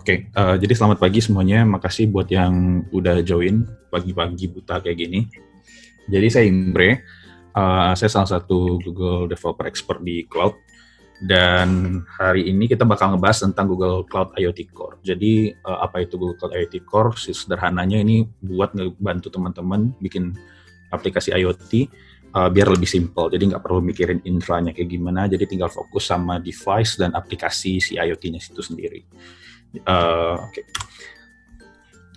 Jadi selamat pagi semuanya. Makasih buat yang udah join pagi-pagi buta kayak gini. Jadi saya Imre, saya salah satu Google Developer Expert di Cloud. Dan hari ini kita bakal ngebahas tentang Google Cloud IoT Core. Jadi apa itu Google Cloud IoT Core? Sederhananya ini buat ngebantu teman-teman bikin aplikasi IoT biar lebih simple. Jadi nggak perlu mikirin intranya kayak gimana. Jadi tinggal fokus sama device dan aplikasi si IoT-nya itu sendiri.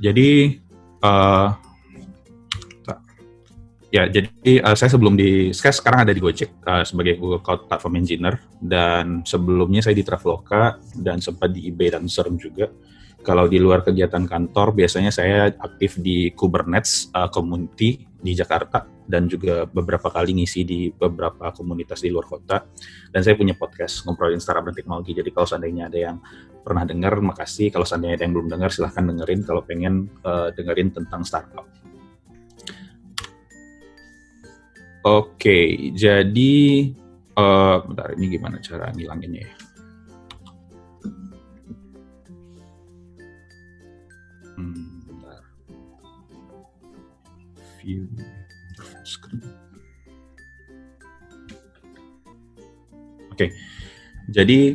Jadi saya saya sekarang ada di Gojek sebagai Google Cloud Platform Engineer, dan sebelumnya saya di Traveloka dan sempat di eBay dan Serm juga. Kalau di luar kegiatan kantor, biasanya saya aktif di Kubernetes community di Jakarta dan juga beberapa kali ngisi di beberapa komunitas di luar kota. Dan saya punya podcast ngobrolin startup dan teknologi. Jadi kalau seandainya ada yang pernah dengar, makasih. Kalau seandainya ada yang belum dengar, silahkan dengerin kalau pengen dengerin tentang startup. Jadi bentar, ini gimana cara ngilanginnya ya? Bentar. View screen. Jadi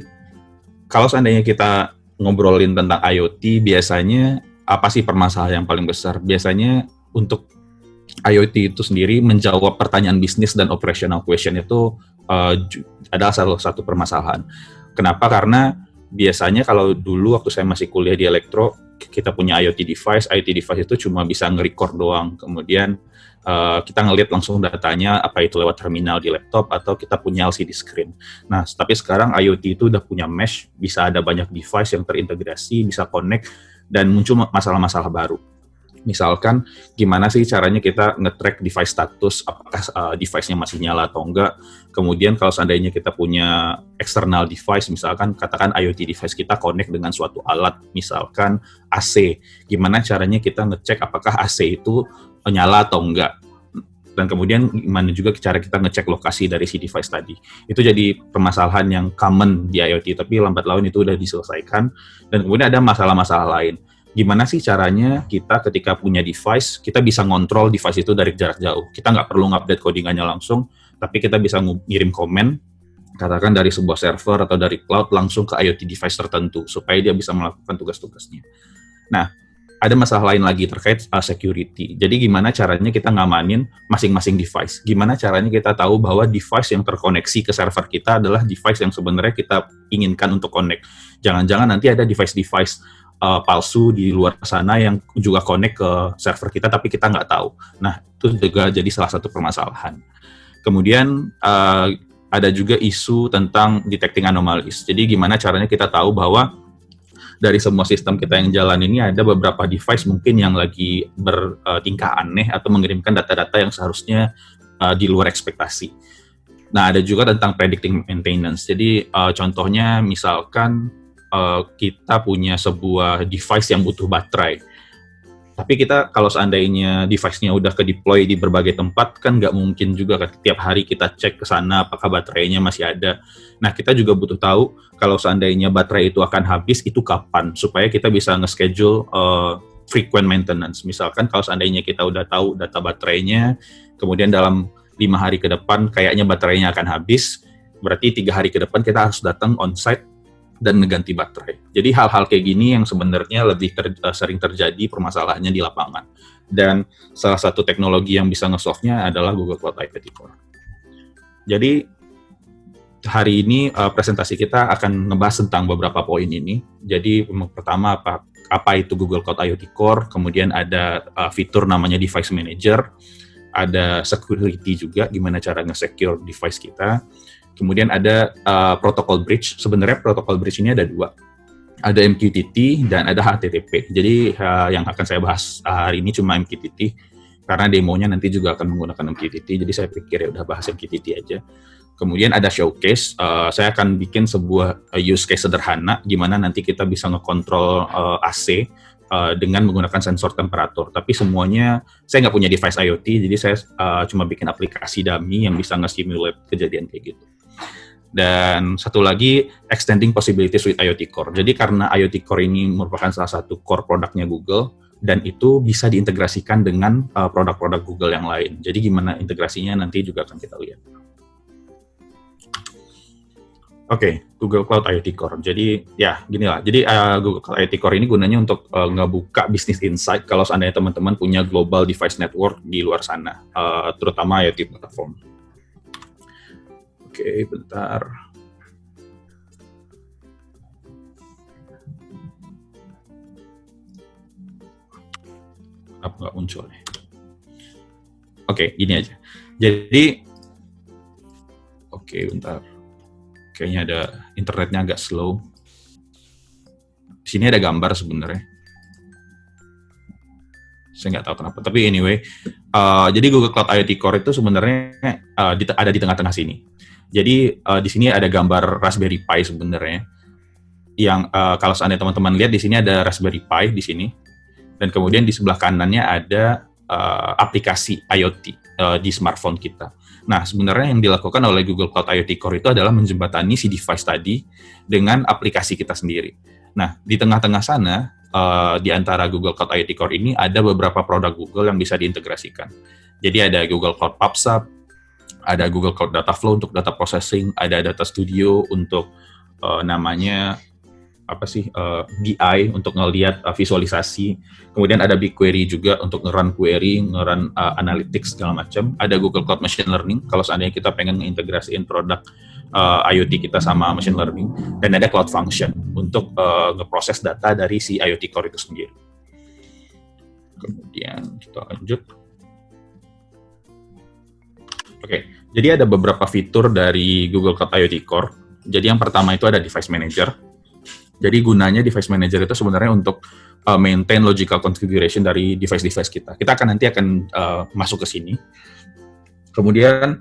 kalau seandainya kita ngobrolin tentang IoT, biasanya apa sih permasalahan yang paling besar? Biasanya untuk IoT itu sendiri menjawab pertanyaan bisnis dan operational question itu adalah salah satu permasalahan. Kenapa? Karena biasanya kalau dulu waktu saya masih kuliah di elektro, kita punya IoT device itu cuma bisa nge-record doang. Kemudian kita ngelihat langsung datanya, apa itu lewat terminal di laptop atau kita punya LCD screen. Nah, tapi sekarang IoT itu udah punya mesh, bisa ada banyak device yang terintegrasi, bisa connect, dan muncul masalah-masalah baru. Misalkan, gimana sih caranya kita nge-track device status, apakah device-nya masih nyala atau enggak. Kemudian kalau seandainya kita punya external device, misalkan katakan IoT device kita connect dengan suatu alat, misalkan AC. Gimana caranya kita ngecek apakah AC itu nyala atau enggak. Dan kemudian gimana juga cara kita ngecek lokasi dari si device tadi. Itu jadi permasalahan yang common di IoT, tapi lambat laun itu udah diselesaikan. Dan kemudian ada masalah-masalah lain. Gimana sih caranya kita ketika punya device, kita bisa ngontrol device itu dari jarak jauh. Kita nggak perlu ngupdate codingannya langsung, tapi kita bisa ngirim komen, katakan dari sebuah server atau dari cloud langsung ke IoT device tertentu, supaya dia bisa melakukan tugas-tugasnya. Nah, ada masalah lain lagi terkait security. Jadi gimana caranya kita ngamanin masing-masing device? Gimana caranya kita tahu bahwa device yang terkoneksi ke server kita adalah device yang sebenarnya kita inginkan untuk connect? Jangan-jangan nanti ada device-device palsu di luar sana yang juga connect ke server kita, tapi kita nggak tahu. Nah, itu juga jadi salah satu permasalahan. Kemudian ada juga isu tentang detecting anomalies. Jadi gimana caranya kita tahu bahwa dari semua sistem kita yang jalan ini ada beberapa device mungkin yang lagi bertingkah aneh atau mengirimkan data-data yang seharusnya di luar ekspektasi. Nah, ada juga tentang predicting maintenance. Jadi contohnya misalkan kita punya sebuah device yang butuh baterai. Tapi kita kalau seandainya device-nya udah ke-deploy di berbagai tempat, kan nggak mungkin juga kan tiap hari kita cek ke sana apakah baterainya masih ada. Nah, kita juga butuh tahu kalau seandainya baterai itu akan habis, itu kapan, supaya kita bisa nge-schedule frequent maintenance. Misalkan kalau seandainya kita udah tahu data baterainya, kemudian dalam 5 hari ke depan kayaknya baterainya akan habis, berarti 3 hari ke depan kita harus datang on-site dan ngeganti baterai. Jadi hal-hal kayak gini yang sebenarnya lebih sering terjadi permasalahannya di lapangan. Dan salah satu teknologi yang bisa nge-solve-nya adalah Google Cloud IoT Core. Jadi hari ini presentasi kita akan ngebahas tentang beberapa poin ini. Jadi pertama apa itu Google Cloud IoT Core, kemudian ada fitur namanya Device Manager, ada security juga, gimana cara nge-secure device kita. Kemudian ada protokol bridge. Sebenarnya protokol bridge ini ada 2. Ada MQTT dan ada HTTP. Jadi yang akan saya bahas hari ini cuma MQTT, karena demonya nanti juga akan menggunakan MQTT. Jadi saya pikir ya udah bahas MQTT aja. Kemudian ada showcase. Saya akan bikin sebuah use case sederhana, gimana nanti kita bisa ngekontrol AC dengan menggunakan sensor temperatur. Tapi semuanya, saya nggak punya device IoT, jadi saya cuma bikin aplikasi dummy yang bisa nge-simulate kejadian kayak gitu. Dan satu lagi, extending possibilities with IoT Core. Jadi karena IoT Core ini merupakan salah satu core produknya Google, dan itu bisa diintegrasikan dengan produk-produk Google yang lain. Jadi gimana integrasinya nanti juga akan kita lihat. Oke, Google Cloud IoT Core. Jadi ya gini lah. Jadi Google Cloud IoT Core ini gunanya untuk ngebuka bisnis insight kalau seandainya teman-teman punya global device network di luar sana, terutama IoT platform. Oke, bentar. Apa nggak muncul nih? Oke, gini aja. Jadi, oke, bentar. Kayaknya ada internetnya agak slow. Di sini ada gambar sebenarnya. Saya nggak tahu kenapa. Tapi anyway, jadi Google Cloud IoT Core itu sebenarnya ada di tengah-tengah sini. Jadi di sini ada gambar Raspberry Pi sebenarnya. Yang kalau seandainya teman-teman lihat di sini ada Raspberry Pi di sini. Dan kemudian di sebelah kanannya ada aplikasi IoT di smartphone kita. Nah, sebenarnya yang dilakukan oleh Google Cloud IoT Core itu adalah menjembatani si device tadi dengan aplikasi kita sendiri. Nah, di tengah-tengah sana, di antara Google Cloud IoT Core ini ada beberapa produk Google yang bisa diintegrasikan. Jadi ada Google Cloud PubSub, ada Google Cloud Data Flow untuk data processing, ada Data Studio untuk namanya BI untuk ngelihat visualisasi. Kemudian ada BigQuery juga untuk nge-run query, nge-run analytics segala macam. Ada Google Cloud Machine Learning kalau seandainya kita pengen ngintegrasiin produk IoT kita sama machine learning. Dan ada Cloud Function untuk ngeproses data dari si IoT Core itu sendiri. Kemudian kita lanjut. Oke, jadi ada beberapa fitur dari Google Cloud IoT Core. Jadi yang pertama itu ada Device Manager. Jadi gunanya Device Manager itu sebenarnya untuk maintain logical configuration dari device-device kita. Kita nanti akan masuk ke sini. Kemudian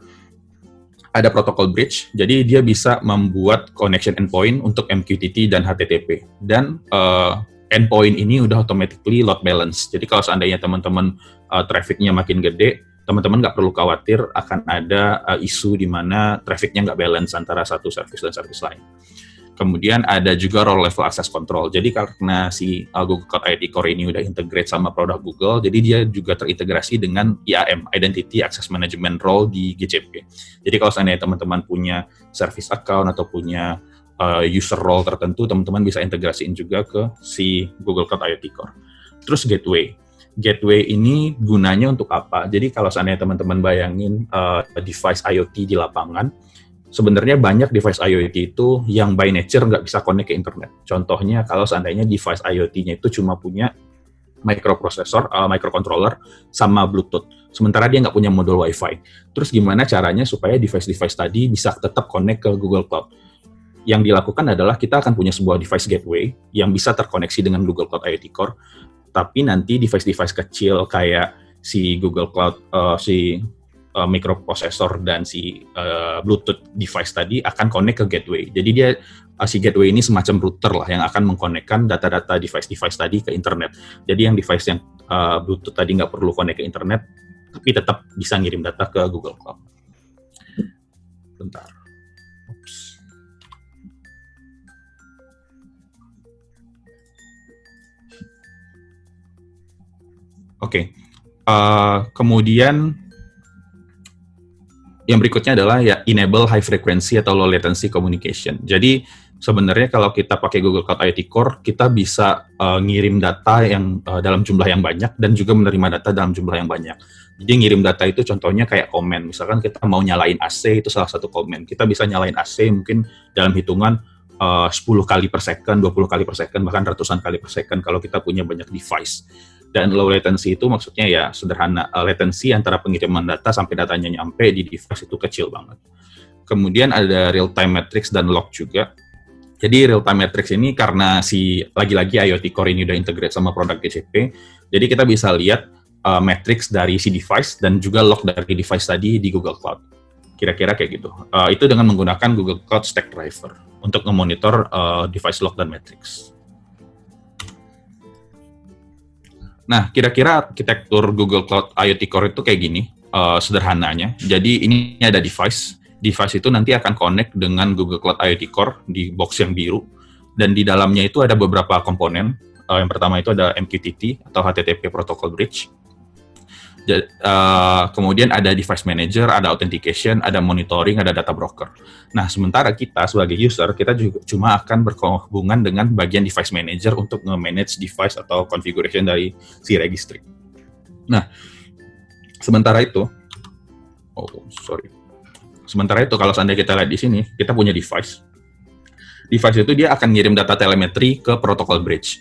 ada protocol bridge, jadi dia bisa membuat connection endpoint untuk MQTT dan HTTP. Dan endpoint ini udah automatically load balance. Jadi kalau seandainya teman-teman traffic-nya makin gede, teman-teman nggak perlu khawatir akan ada isu di mana traffic-nya nggak balance antara satu service dan service lain. Kemudian ada juga role level access control. Jadi karena si Google Cloud IoT Core ini udah integrate sama produk Google, jadi dia juga terintegrasi dengan IAM, Identity Access Management Role di GCP. Jadi kalau seandainya teman-teman punya service account atau punya user role tertentu, teman-teman bisa integrasiin juga ke si Google Cloud IoT Core. Terus gateway. Gateway ini gunanya untuk apa? Jadi kalau seandainya teman-teman bayangin device IoT di lapangan, sebenarnya banyak device IoT itu yang by nature nggak bisa connect ke internet. Contohnya kalau seandainya device IoT-nya itu cuma punya microprocessor, microcontroller, sama Bluetooth. Sementara dia nggak punya modul Wi-Fi. Terus gimana caranya supaya device-device tadi bisa tetap connect ke Google Cloud? Yang dilakukan adalah kita akan punya sebuah device gateway yang bisa terkoneksi dengan Google Cloud IoT Core, tapi nanti device-device kecil kayak si Google Cloud, microprocessor dan si Bluetooth device tadi akan connect ke gateway. Jadi dia si gateway ini semacam router lah yang akan mengkonekkan data-data device-device tadi ke internet. Jadi yang device yang Bluetooth tadi nggak perlu connect ke internet, tapi tetap bisa ngirim data ke Google Cloud. Bentar. Oops. Oke. Kemudian yang berikutnya adalah ya enable high frequency atau low latency communication. Jadi sebenarnya kalau kita pakai Google Cloud IoT Core, kita bisa ngirim data yang dalam jumlah yang banyak dan juga menerima data dalam jumlah yang banyak. Jadi ngirim data itu contohnya kayak komen. Misalkan kita mau nyalain AC, itu salah satu komen. Kita bisa nyalain AC mungkin dalam hitungan 10 kali per second, 20 kali per second, bahkan ratusan kali per second kalau kita punya banyak device. Dan low latency itu maksudnya ya sederhana, latency antara pengiriman data sampai datanya nyampe di device itu kecil banget. Kemudian ada real time metrics dan log juga. Jadi real time metrics ini karena si lagi-lagi IoT Core ini udah integrate sama produk GCP, jadi kita bisa lihat metrics dari si device dan juga log dari device tadi di Google Cloud. Kira-kira kayak gitu. Itu dengan menggunakan Google Cloud Stack Driver untuk memonitor device log dan metrics. Nah, kira-kira arsitektur Google Cloud IoT Core itu kayak gini, sederhananya. Jadi ini ada device, device itu nanti akan connect dengan Google Cloud IoT Core di box yang biru, dan di dalamnya itu ada beberapa komponen. Yang pertama itu ada MQTT atau HTTP Protocol Bridge. Kemudian ada device manager, ada authentication, ada monitoring, ada data broker. Nah, sementara kita sebagai user, kita juga cuma akan berhubungan dengan bagian device manager untuk nge-manage device atau configuration dari si registry. Nah, sementara itu kalau seandainya kita lihat di sini, kita punya device. Device itu dia akan ngirim data telemetri ke protocol bridge.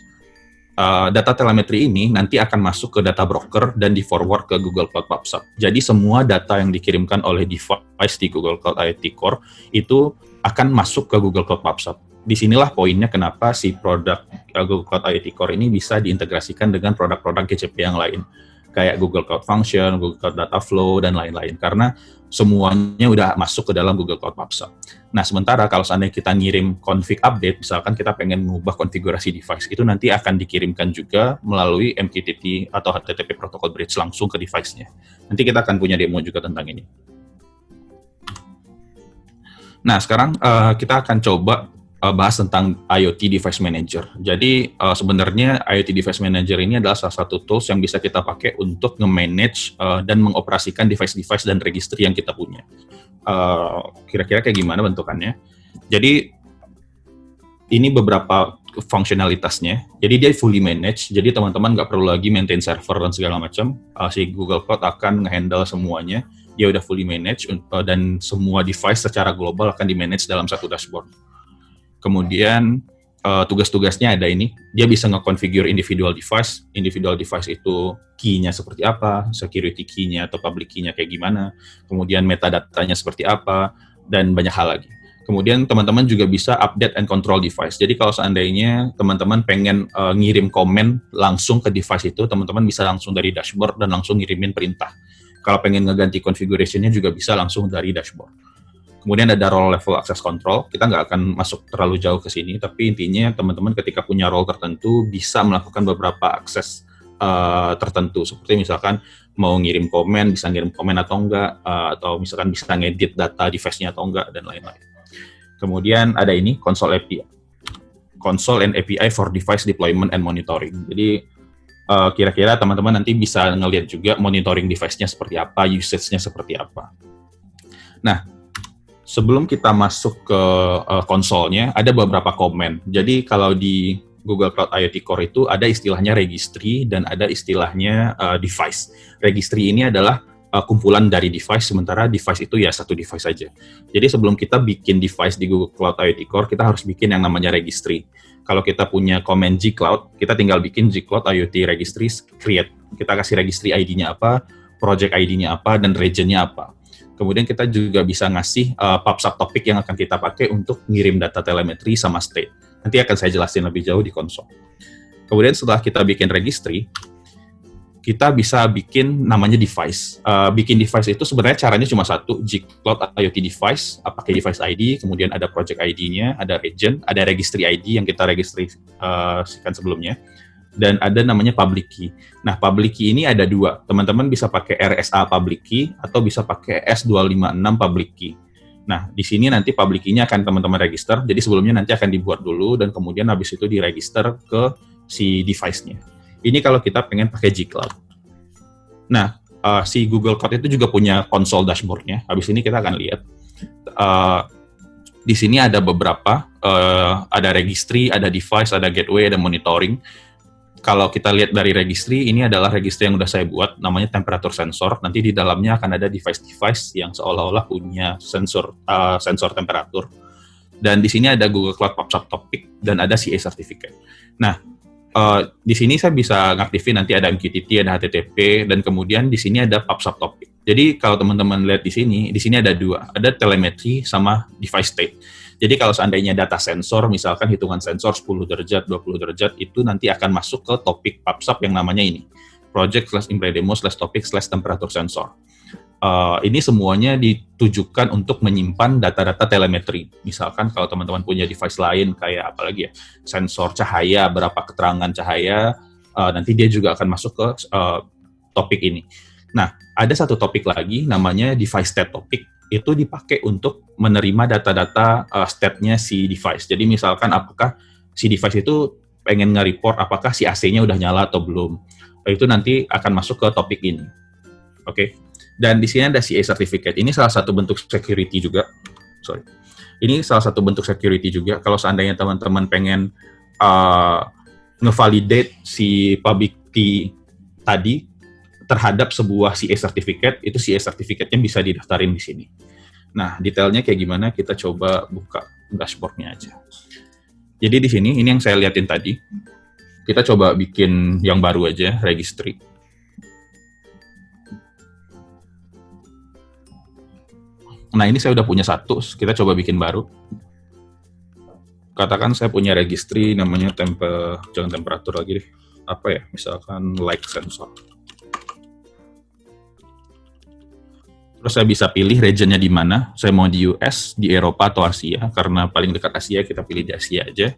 Data telemetri ini nanti akan masuk ke data broker dan di-forward ke Google Cloud PubSub. Jadi semua data yang dikirimkan oleh device di Google Cloud IoT Core itu akan masuk ke Google Cloud PubSub. Disinilah poinnya kenapa si produk Google Cloud IoT Core ini bisa diintegrasikan dengan produk-produk GCP yang lain, kayak Google Cloud Function, Google Cloud Data Flow, dan lain-lain, karena semuanya udah masuk ke dalam Google Cloud PubSub. Nah, sementara kalau seandainya kita ngirim config update, misalkan kita pengen mengubah konfigurasi device, itu nanti akan dikirimkan juga melalui MQTT atau HTTP Protocol Bridge langsung ke device-nya. Nanti kita akan punya demo juga tentang ini. Nah, sekarang kita akan coba bahas tentang IoT Device Manager. Jadi sebenarnya IoT Device Manager ini adalah salah satu tools yang bisa kita pakai untuk nge-manage dan mengoperasikan device-device dan registry yang kita punya. Kira-kira kayak gimana bentukannya? Jadi ini beberapa fungsionalitasnya. Jadi dia fully managed, jadi teman-teman nggak perlu lagi maintain server dan segala macam. Si Google Cloud akan nge-handle semuanya. Dia udah fully managed dan semua device secara global akan di-manage dalam satu dashboard. Kemudian tugas-tugasnya ada ini, dia bisa nge-configure individual device itu key-nya seperti apa, security key-nya atau public key-nya kayak gimana, kemudian metadata-nya seperti apa, dan banyak hal lagi. Kemudian teman-teman juga bisa update and control device. Jadi kalau seandainya teman-teman pengen ngirim komen langsung ke device itu, teman-teman bisa langsung dari dashboard dan langsung ngirimin perintah. Kalau pengen ngeganti configuration-nya juga bisa langsung dari dashboard. Kemudian ada role level access control, kita nggak akan masuk terlalu jauh ke sini, tapi intinya teman-teman ketika punya role tertentu bisa melakukan beberapa akses tertentu, seperti misalkan mau ngirim komen, bisa ngirim komen atau enggak, atau misalkan bisa ngedit data device-nya atau enggak, dan lain-lain. Kemudian ada ini, console API. Console and API for device deployment and monitoring. Jadi kira-kira teman-teman nanti bisa ngelihat juga monitoring device-nya seperti apa, usage-nya seperti apa. Nah, sebelum kita masuk ke konsolnya, ada beberapa komen. Jadi kalau di Google Cloud IoT Core itu ada istilahnya registry dan ada istilahnya device. Registry ini adalah kumpulan dari device, sementara device itu ya satu device saja. Jadi sebelum kita bikin device di Google Cloud IoT Core, kita harus bikin yang namanya registry. Kalau kita punya command G-Cloud, kita tinggal bikin G-Cloud IoT Registry create. Kita kasih registry ID-nya apa, project ID-nya apa, dan region-nya apa. Kemudian kita juga bisa ngasih PubSub topic yang akan kita pakai untuk ngirim data telemetri sama state. Nanti akan saya jelasin lebih jauh di konsol. Kemudian setelah kita bikin registry, kita bisa bikin namanya device. Bikin device itu sebenarnya caranya cuma satu, G-Cloud IoT device, pakai device ID, kemudian ada project ID-nya, ada region, ada registry ID yang kita registrasikan sebelumnya, dan ada namanya public key. Nah, public key ini ada dua. Teman-teman bisa pakai RSA public key atau bisa pakai S256 public key. Nah, di sini nanti public key-nya akan teman-teman register. Jadi sebelumnya nanti akan dibuat dulu dan kemudian habis itu diregister ke si device-nya. Ini kalau kita pengen pakai G-Cloud. Nah, si Google Cloud itu juga punya konsol dashboard-nya. Habis ini kita akan lihat. Di sini ada beberapa, ada registry, ada device, ada gateway, ada monitoring. Kalau kita lihat dari registry, ini adalah registry yang udah saya buat, namanya temperature sensor. Nanti di dalamnya akan ada device-device yang seolah-olah punya sensor temperatur. Dan di sini ada Google Cloud PubSub topic dan ada CA certificate. Nah, di sini saya bisa ngaktifin nanti ada MQTT, ada HTTP, dan kemudian di sini ada PubSub topic. Jadi kalau teman-teman lihat di sini ada dua, ada telemetri sama device state. Jadi kalau seandainya data sensor, misalkan hitungan sensor 10 derajat, 20 derajat, itu nanti akan masuk ke topik PubSub yang namanya ini, project/impredemo/topic/temperature sensor. Ini semuanya ditujukan untuk menyimpan data-data telemetri. Misalkan kalau teman-teman punya device lain, kayak apalagi ya, sensor cahaya, berapa keterangan cahaya, nanti dia juga akan masuk ke topik ini. Nah, ada satu topik lagi, namanya device state topic. itu dipakai untuk menerima data-data state-nya si device. Jadi misalkan apakah si device itu pengen nge-report apakah si AC-nya udah nyala atau belum. Itu nanti akan masuk ke topik ini. Oke. Dan di sini ada CA certificate. Ini salah satu bentuk security juga. Ini salah satu bentuk security juga. Kalau seandainya teman-teman pengen ngevalidate si public key tadi terhadap sebuah CA certificate, itu CA certificate-nya bisa didaftarin di sini. Nah, detailnya kayak gimana, kita coba buka dashboard-nya aja. Jadi di sini, ini yang saya liatin tadi. Kita coba bikin yang baru aja, registry. Nah, ini saya udah punya satu, kita coba bikin baru. Katakan saya punya registry, namanya jangan temperatur lagi deh. Apa ya, misalkan light sensor. Terus saya bisa pilih regionnya di mana. Saya mau di US, di Eropa atau Asia. Karena paling dekat Asia, kita pilih di Asia aja.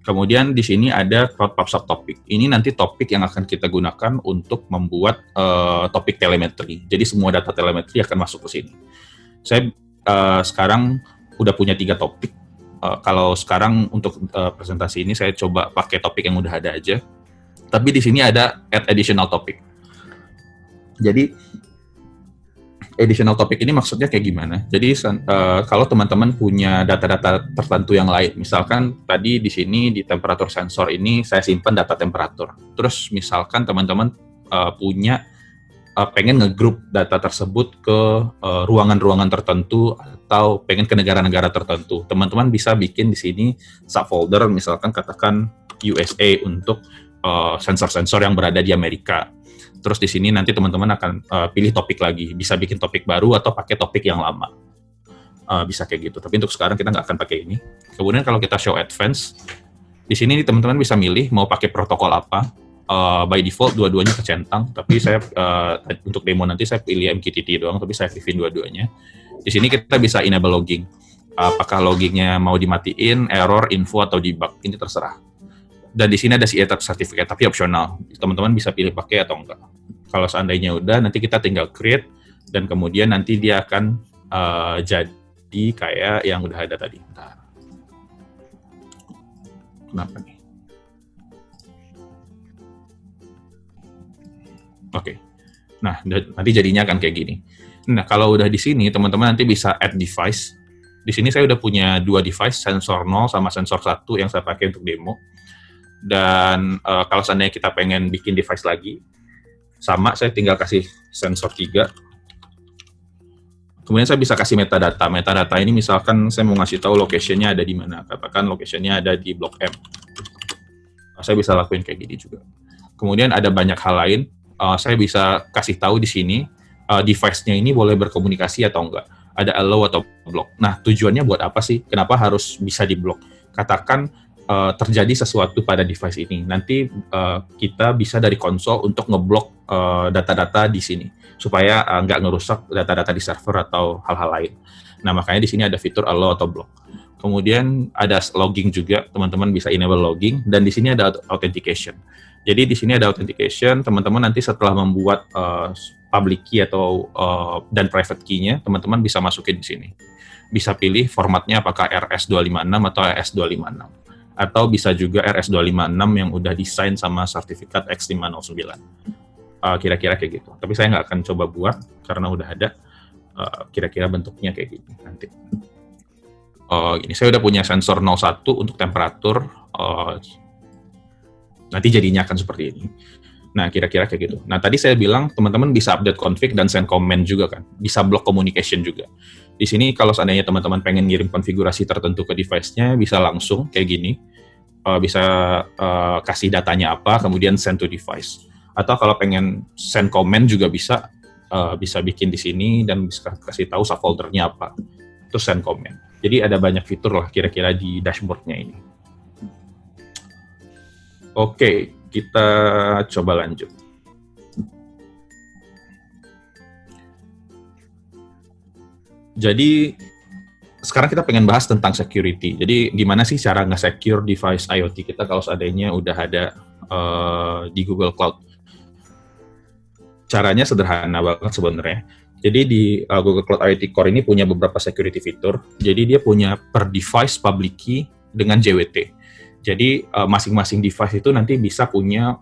Kemudian di sini ada Cloud PubSub Topic. Ini nanti topik yang akan kita gunakan untuk membuat topik telemetri. Jadi semua data telemetri akan masuk ke sini. Saya sekarang udah punya 3 topik. Kalau sekarang untuk presentasi ini saya coba pakai topik yang udah ada aja. Tapi di sini ada add additional topic. Jadi additional topic ini maksudnya kayak gimana? Jadi kalau teman-teman punya data-data tertentu yang lain, misalkan tadi di sini di temperatur sensor ini saya simpan data temperatur. Terus misalkan teman-teman punya pengen ngegroup data tersebut ke ruangan-ruangan tertentu atau pengen ke negara-negara tertentu, teman-teman bisa bikin di sini subfolder, misalkan katakan USA untuk sensor-sensor yang berada di Amerika. Terus di sini nanti teman-teman akan pilih topik lagi, bisa bikin topik baru atau pakai topik yang lama, bisa kayak gitu. Tapi untuk sekarang kita nggak akan pakai ini. Kemudian kalau kita show advance, di sini teman-teman bisa milih mau pakai protokol apa. By default dua-duanya kecentang, tapi saya untuk demo nanti saya pilih MQTT doang, tapi saya aktifin dua-duanya. Di sini kita bisa enable logging. Apakah loggingnya mau dimatiin, error, info atau debug, ini terserah. Dan di sini ada CA certificate, tapi opsional. Teman-teman bisa pilih pakai atau enggak. Kalau seandainya udah, nanti kita tinggal create, dan kemudian nanti dia akan jadi kayak yang udah ada tadi. Bentar. Kenapa nih? Oke. Nah, nanti jadinya akan kayak gini. Nah, kalau udah di sini, teman-teman nanti bisa add device. Di sini saya udah punya 2 device, sensor 0 sama sensor 1 yang saya pakai untuk demo. Dan kalau seandainya kita pengen bikin device lagi, sama, saya tinggal kasih sensor 3. Kemudian saya bisa kasih metadata. Metadata ini misalkan saya mau ngasih tahu location-nya ada di mana. Katakan location-nya ada di Blok M. Saya bisa lakuin kayak gini juga. Kemudian ada banyak hal lain. Saya bisa kasih tahu di sini, device-nya ini boleh berkomunikasi atau enggak. Ada allow atau block. Nah, tujuannya buat apa sih? Kenapa harus bisa di-block? Katakan terjadi sesuatu pada device ini. Nanti kita bisa dari konsol untuk ngeblok data-data di sini supaya nggak ngerusak data-data di server atau hal-hal lain. Nah, makanya di sini ada fitur allow atau block. Kemudian ada logging juga, teman-teman bisa enable logging, dan di sini ada authentication. Jadi di sini ada authentication, teman-teman nanti setelah membuat public key atau dan private key-nya, teman-teman bisa masukin di sini. Bisa pilih formatnya apakah RS256 atau RS256. Atau bisa juga RS256 yang udah desain sama sertifikat X509. Kira-kira kayak gitu. Tapi saya nggak akan coba buat, karena udah ada kira-kira bentuknya kayak gini nanti. Gini, saya udah punya sensor 01 untuk temperatur, nanti jadinya akan seperti ini. Nah, kira-kira kayak gitu. Nah, tadi saya bilang teman-teman bisa update config dan send comment juga kan. Bisa block communication juga. Di sini kalau seandainya teman-teman pengen ngirim konfigurasi tertentu ke device-nya, bisa langsung kayak gini. Bisa kasih datanya apa, kemudian send to device. Atau kalau pengen send comment juga bisa bikin di sini dan bisa kasih tahu subfoldernya apa. Terus send comment. Jadi ada banyak fitur lah kira-kira di dashboard-nya ini. Oke. Kita coba lanjut. Jadi, sekarang kita pengen bahas tentang security. Jadi, gimana sih cara nge-secure device IoT kita kalau seandainya udah ada di Google Cloud? Caranya sederhana banget sebenarnya. Jadi di Google Cloud IoT Core ini punya beberapa security fitur. Jadi dia punya per device public key dengan JWT. Jadi masing-masing device itu nanti bisa punya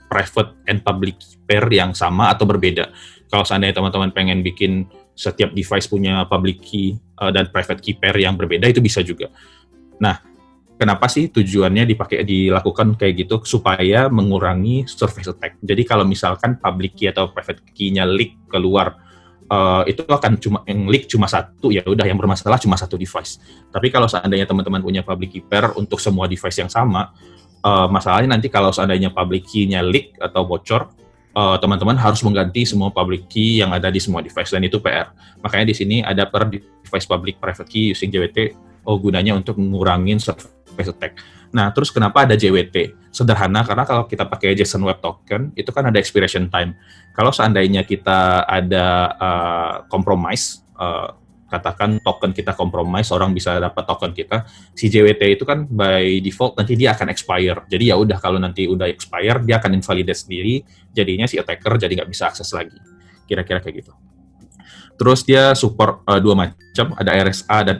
private and public key pair yang sama atau berbeda. Kalau seandainya teman-teman pengen bikin setiap device punya public key dan private key pair yang berbeda, itu bisa juga. Nah, kenapa sih tujuannya dilakukan kayak gitu? Supaya mengurangi surface attack. Jadi kalau misalkan public key atau private key-nya leak keluar, itu akan leak cuma satu, ya udah yang bermasalah cuma satu device. Tapi kalau seandainya teman-teman punya public key pair untuk semua device yang sama, masalahnya nanti kalau seandainya public key-nya leak atau bocor, teman-teman harus mengganti semua public key yang ada di semua device, dan itu PR. Makanya di sini ada per device public private key using JWT, gunanya untuk ngurangin surface attack. Nah, terus kenapa ada JWT? Sederhana, karena kalau kita pakai JSON Web Token, itu kan ada expiration time. Kalau seandainya kita ada compromise, katakan token kita compromise, orang bisa dapat token kita, si JWT itu kan by default nanti dia akan expire. Jadi ya udah, kalau nanti udah expire, dia akan invalidate sendiri, jadinya si attacker jadi nggak bisa akses lagi. Kira-kira kayak gitu. Terus dia support dua macam, ada RSA dan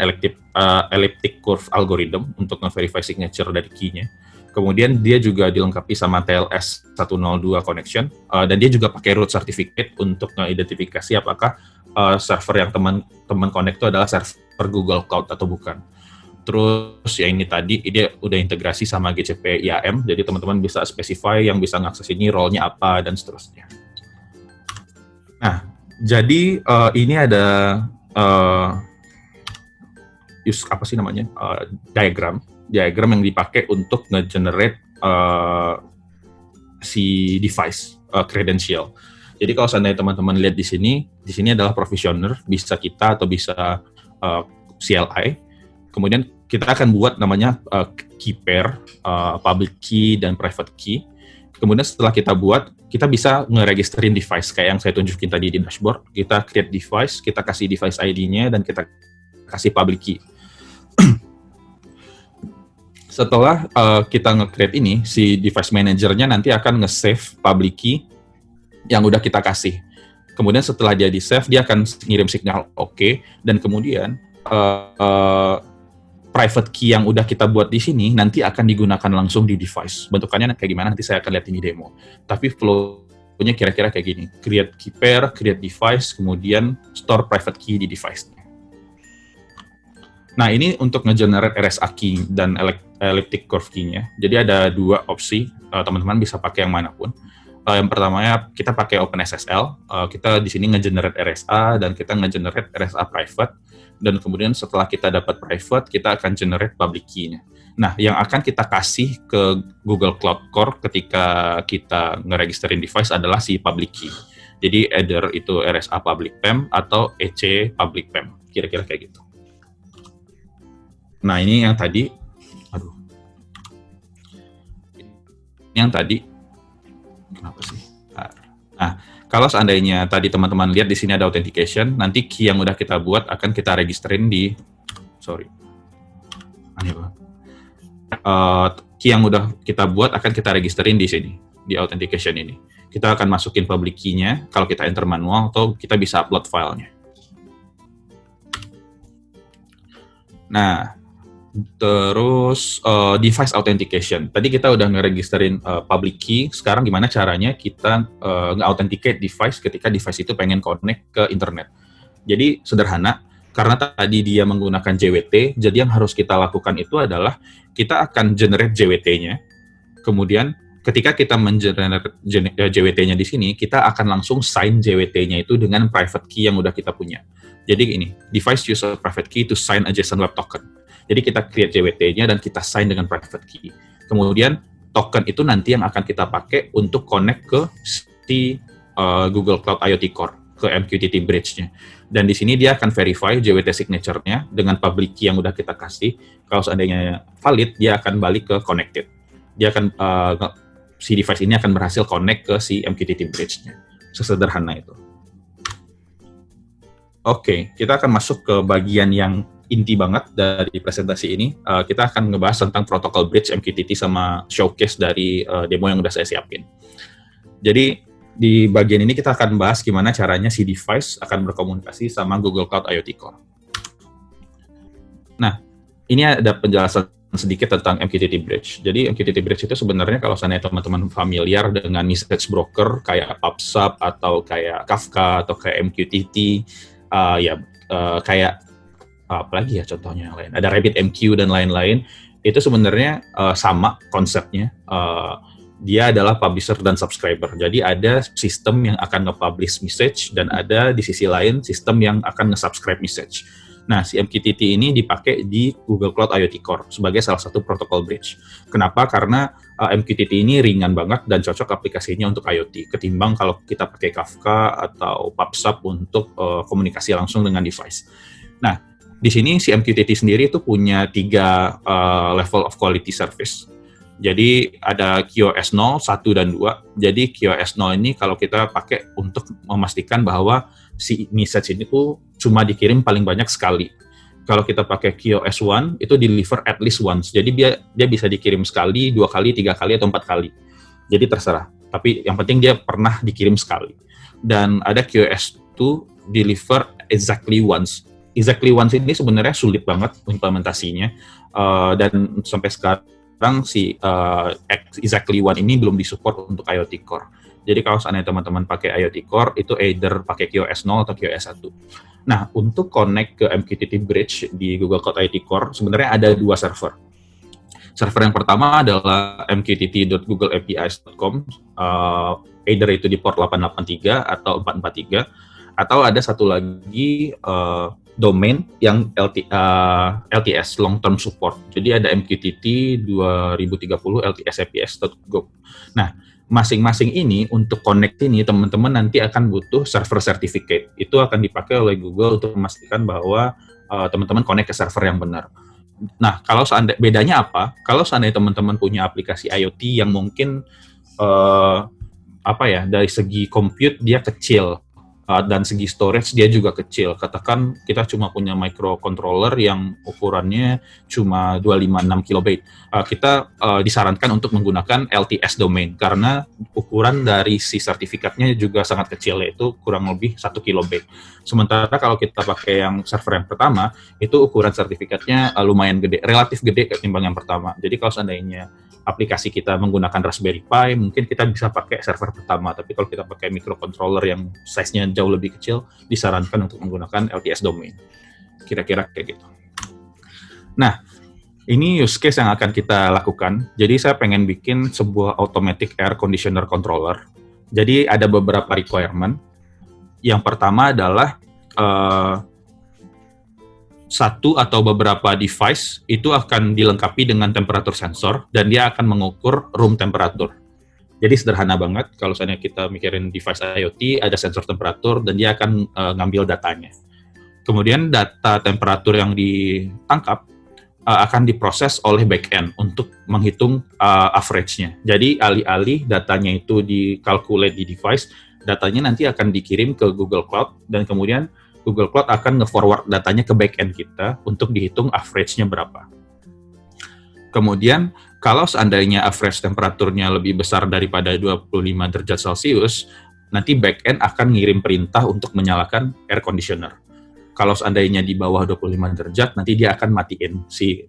elliptic curve algorithm untuk nge-verify signature dari key-nya. Kemudian dia juga dilengkapi sama TLS 102 connection, dan dia juga pakai root certificate untuk mengidentifikasi apakah server yang teman connect itu adalah server Google Cloud atau bukan. Terus ya ini tadi, dia udah integrasi sama GCP IAM, jadi teman-teman bisa specify yang bisa ngakses ini, role-nya apa, dan seterusnya. Nah, jadi ini ada diagram yang dipakai untuk nge-generate si device credential. Jadi kalau seandainya teman-teman lihat di sini adalah provisioner, bisa kita atau bisa CLI. Kemudian kita akan buat namanya key pair, public key dan private key. Kemudian setelah kita buat, kita bisa ngeregisterin device kayak yang saya tunjukin tadi di dashboard. Kita create device, kita kasih device ID-nya dan kita kasih public key. Setelah kita nge-create ini, si device manager-nya nanti akan nge-save public key yang udah kita kasih. Kemudian setelah dia di-save, dia akan ngirim signal OK, dan kemudian private key yang udah kita buat di sini nanti akan digunakan langsung di device. Bentukannya kayak gimana nanti saya akan lihat ini demo. Tapi flow-nya kira-kira kayak gini. Create key pair, create device, kemudian store private key di device. Nah, ini untuk nge-generate RSA key dan elliptic curve key-nya. Jadi ada dua opsi, teman-teman bisa pakai yang manapun. Yang pertamanya kita pakai OpenSSL, kita di sini nge-generate RSA dan kita nge-generate RSA private, dan kemudian setelah kita dapat private, kita akan generate public key-nya. Nah, yang akan kita kasih ke Google Cloud Core ketika kita ngeregisterin device adalah si public key. Jadi either itu RSA public PEM atau EC public PEM, kira-kira kayak gitu. Nah, ini yang tadi, kenapa sih? Nah, kalau seandainya tadi teman-teman lihat di sini ada authentication, nanti key yang udah kita buat akan kita registerin di, key yang udah kita buat akan kita registerin di sini, di authentication ini. Kita akan masukin public key-nya, kalau kita enter manual, atau kita bisa upload filenya. Nah, terus device authentication. Tadi kita udah ngeregisterin public key. Sekarang gimana caranya kita nge-authenticate device ketika device itu pengen connect ke internet. Jadi sederhana, karena tadi dia menggunakan JWT, jadi yang harus kita lakukan itu adalah kita akan generate JWT-nya. Kemudian ketika kita men-generate JWT-nya di sini, kita akan langsung sign JWT-nya itu dengan private key yang udah kita punya. Jadi ini, device use a private key to sign a JSON Web Token. Jadi kita create JWT-nya dan kita sign dengan private key. Kemudian token itu nanti yang akan kita pakai untuk connect ke si Google Cloud IoT Core, ke MQTT Bridge-nya. Dan di sini dia akan verify JWT signature-nya dengan public key yang udah kita kasih. Kalau seandainya valid, dia akan balik ke connected. Dia akan si device ini akan berhasil connect ke si MQTT Bridge-nya. Sesederhana itu. Oke, kita akan masuk ke bagian yang inti banget dari presentasi ini. Kita akan ngebahas tentang protokol bridge MQTT sama showcase dari demo yang udah saya siapin. Jadi di bagian ini kita akan bahas gimana caranya si device akan berkomunikasi sama Google Cloud IoT Core. Nah, ini ada penjelasan sedikit tentang MQTT Bridge. Jadi MQTT Bridge itu sebenarnya kalau seandainya teman-teman familiar dengan message broker kayak PubSub atau kayak Kafka atau kayak MQTT, kayak apalagi ya contohnya yang lain, ada RabbitMQ dan lain-lain, itu sebenarnya sama konsepnya. Dia adalah publisher dan subscriber. Jadi ada sistem yang akan nge-publish message dan ada di sisi lain sistem yang akan nge-subscribe message. Nah, si MQTT ini dipakai di Google Cloud IoT Core sebagai salah satu protokol bridge. Kenapa? Karena MQTT ini ringan banget dan cocok aplikasinya untuk IoT, ketimbang kalau kita pakai Kafka atau PubSub untuk komunikasi langsung dengan device. Nah, di sini si MQTT sendiri itu punya 3 level of quality service. Jadi ada QoS 0, 1, dan 2. Jadi QoS 0 ini kalau kita pakai untuk memastikan bahwa si message ini tuh cuma dikirim paling banyak sekali. Kalau kita pakai QoS 1, itu deliver at least once. Jadi dia bisa dikirim sekali, 2 kali, 3 kali, atau 4 kali. Jadi terserah. Tapi yang penting dia pernah dikirim sekali. Dan ada QoS 2, deliver exactly once. Exactly once ini sebenarnya sulit banget implementasinya. Dan sampai sekarang si exactly one ini belum disupport untuk IoT Core. Jadi kalau seandainya teman-teman pakai IoT Core, itu either pakai QoS 0 atau QoS 1. Nah, untuk connect ke MQTT Bridge di Google Cloud IoT Core, sebenarnya ada 2 server. Server yang pertama adalah mqtt.googleapis.com, either itu di port 883 atau 443, atau ada satu lagi domain yang LTS, long term support. Jadi ada MQTT 2030 ltsaps.go. Nah, masing-masing ini untuk connect ini teman-teman nanti akan butuh server certificate. Itu akan dipakai oleh Google untuk memastikan bahwa teman-teman connect ke server yang benar. Nah, kalau seandainya bedanya apa? Kalau seandainya teman-teman punya aplikasi IoT yang mungkin dari segi compute dia kecil, dan segi storage dia juga kecil. Katakan kita cuma punya microcontroller yang ukurannya cuma 256 kilobyte. Kita disarankan untuk menggunakan LTS domain karena ukuran dari si sertifikatnya juga sangat kecil, yaitu kurang lebih 1 kilobyte. Sementara kalau kita pakai yang server yang pertama, itu ukuran sertifikatnya lumayan gede, relatif gede ketimbang yang pertama. Jadi kalau seandainya aplikasi kita menggunakan Raspberry Pi, mungkin kita bisa pakai server pertama. Tapi kalau kita pakai microcontroller yang size-nya jauh lebih kecil, disarankan untuk menggunakan LTS domain. Kira-kira kayak gitu. Nah, ini use case yang akan kita lakukan. Jadi saya pengen bikin sebuah automatic air conditioner controller. Jadi ada beberapa requirement. Yang pertama adalah satu atau beberapa device itu akan dilengkapi dengan temperatur sensor dan dia akan mengukur room temperature. Jadi sederhana banget kalau misalnya kita mikirin device IoT, ada sensor temperatur dan dia akan ngambil datanya. Kemudian data temperatur yang ditangkap akan diproses oleh backend untuk menghitung average-nya. Jadi alih-alih datanya itu dikalkulate di device, datanya nanti akan dikirim ke Google Cloud dan kemudian Google Cloud akan nge-forward datanya ke back-end kita untuk dihitung average-nya berapa. Kemudian, kalau seandainya average temperaturnya lebih besar daripada 25 derajat Celcius, nanti back-end akan ngirim perintah untuk menyalakan air conditioner. Kalau seandainya di bawah 25 derajat, nanti dia akan matiin si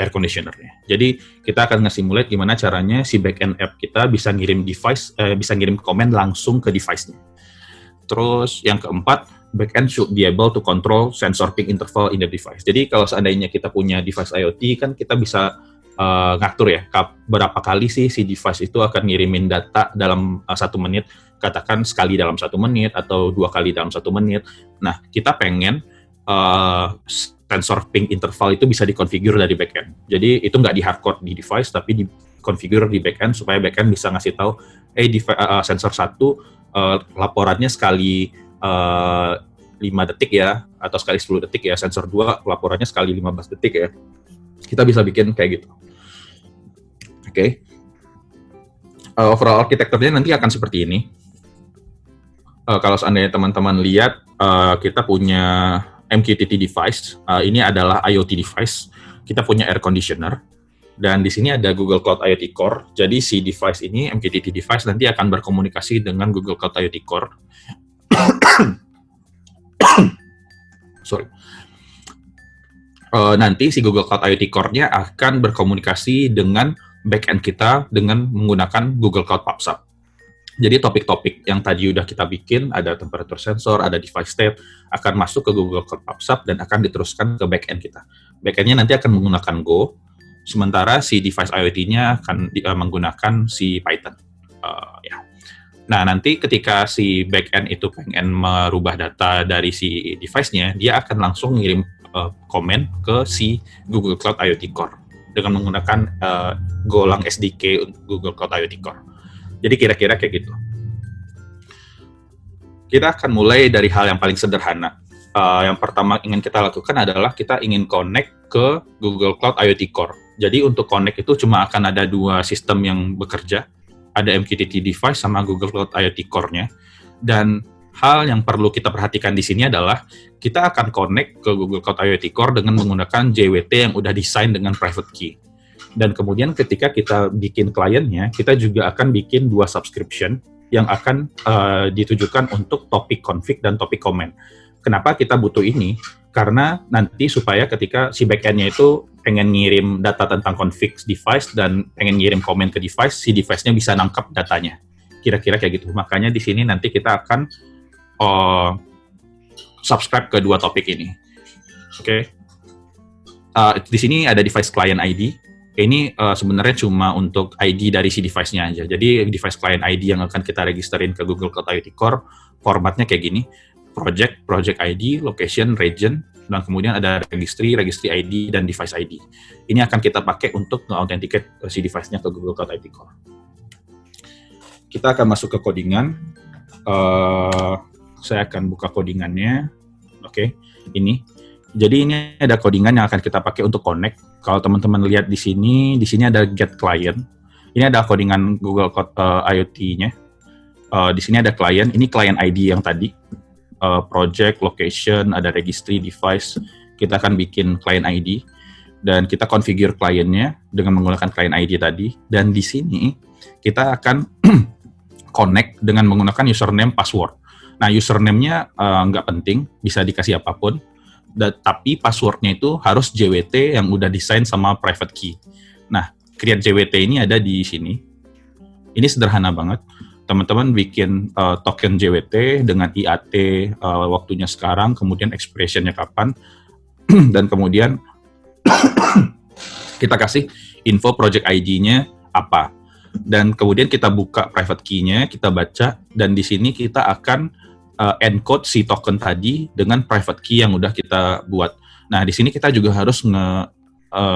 air conditioner-nya. Jadi, kita akan nge-simulate gimana caranya si back-end app kita bisa ngirim comment langsung ke device-nya. Terus, yang keempat, backend should be able to control sensor ping interval in the device. Jadi kalau seandainya kita punya device IoT kan kita bisa ngatur ya berapa kali sih si device itu akan ngirimin data dalam 1 menit, katakan sekali dalam 1 menit atau 2 kali dalam 1 menit. Nah, kita pengen sensor ping interval itu bisa dikonfigur dari backend. Jadi itu nggak di hardcode di device tapi dikonfigur di backend supaya backend bisa ngasih tahu sensor 1 laporannya sekali 5 detik ya, atau sekali 10 detik ya, sensor 2 laporannya sekali 15 detik ya. Kita bisa bikin kayak gitu. Oke. Overall arsitekturnya nanti akan seperti ini. Kalau seandainya teman-teman lihat, kita punya MQTT device, ini adalah IoT device, kita punya air conditioner, Dan di sini ada Google Cloud IoT Core. Jadi si device ini, MQTT device, nanti akan berkomunikasi dengan Google Cloud IoT Core. Sorry. Nanti si Google Cloud IoT Core-nya akan berkomunikasi dengan backend kita dengan menggunakan Google Cloud PubSub. Jadi topik-topik yang tadi udah kita bikin, ada temperature sensor, ada device state, akan masuk ke Google Cloud PubSub dan akan diteruskan ke backend kita. Backend-nya nanti akan menggunakan Go, sementara si device IoT-nya akan menggunakan si Python. Ya. Nah, nanti ketika si backend itu pengen merubah data dari si device-nya, dia akan langsung ngirim komen ke si Google Cloud IoT Core dengan menggunakan Golang SDK Google Cloud IoT Core. Jadi kira-kira kayak gitu. Kita akan mulai dari hal yang paling sederhana. Yang pertama ingin kita lakukan adalah kita ingin connect ke Google Cloud IoT Core. Jadi untuk connect itu cuma akan ada 2 sistem yang bekerja. Ada MQTT device sama Google Cloud IoT Core-nya. Dan hal yang perlu kita perhatikan di sini adalah kita akan connect ke Google Cloud IoT Core dengan menggunakan JWT yang udah desain dengan private key. Dan kemudian ketika kita bikin kliennya, kita juga akan bikin 2 subscription yang akan ditujukan untuk topik config dan topik comment. Kenapa kita butuh ini? Karena nanti supaya ketika si backend-nya itu pengen ngirim data tentang config device dan pengen ngirim komen ke device, si device-nya bisa nangkap datanya. Kira-kira kayak gitu. Makanya di sini nanti kita akan subscribe ke 2 topik ini. Oke. Di sini ada device client ID. Ini sebenarnya cuma untuk ID dari si device-nya aja. Jadi device client ID yang akan kita registerin ke Google Cloud IoT Core, formatnya kayak gini. Project ID, location, region, dan kemudian ada registry ID, dan device ID. Ini akan kita pakai untuk nge-authenticate si device-nya ke Google Cloud IoT Core. Kita akan masuk ke codingan. Saya akan buka codingannya. Oke, ini. Jadi ini ada codingan yang akan kita pakai untuk connect. Kalau teman-teman lihat di sini ada get client. Ini ada codingan Google Cloud IoT-nya. Di sini ada client. Ini client ID yang tadi. Project, location, ada registry, device. Kita akan bikin client ID dan kita configure client-nya dengan menggunakan client ID tadi. Dan di sini kita akan connect dengan menggunakan username, password. Nah, username-nya nggak penting, bisa dikasih apapun. Tapi password-nya itu harus JWT yang udah desain sama private key. Nah, create JWT ini ada di sini. Ini sederhana banget. Teman-teman bikin token JWT dengan IAT waktunya sekarang, kemudian expiration-nya kapan, dan kemudian kita kasih info project ID-nya apa. Dan kemudian kita buka private key-nya, kita baca, dan di sini kita akan encode si token tadi dengan private key yang udah kita buat. Nah, di sini kita juga harus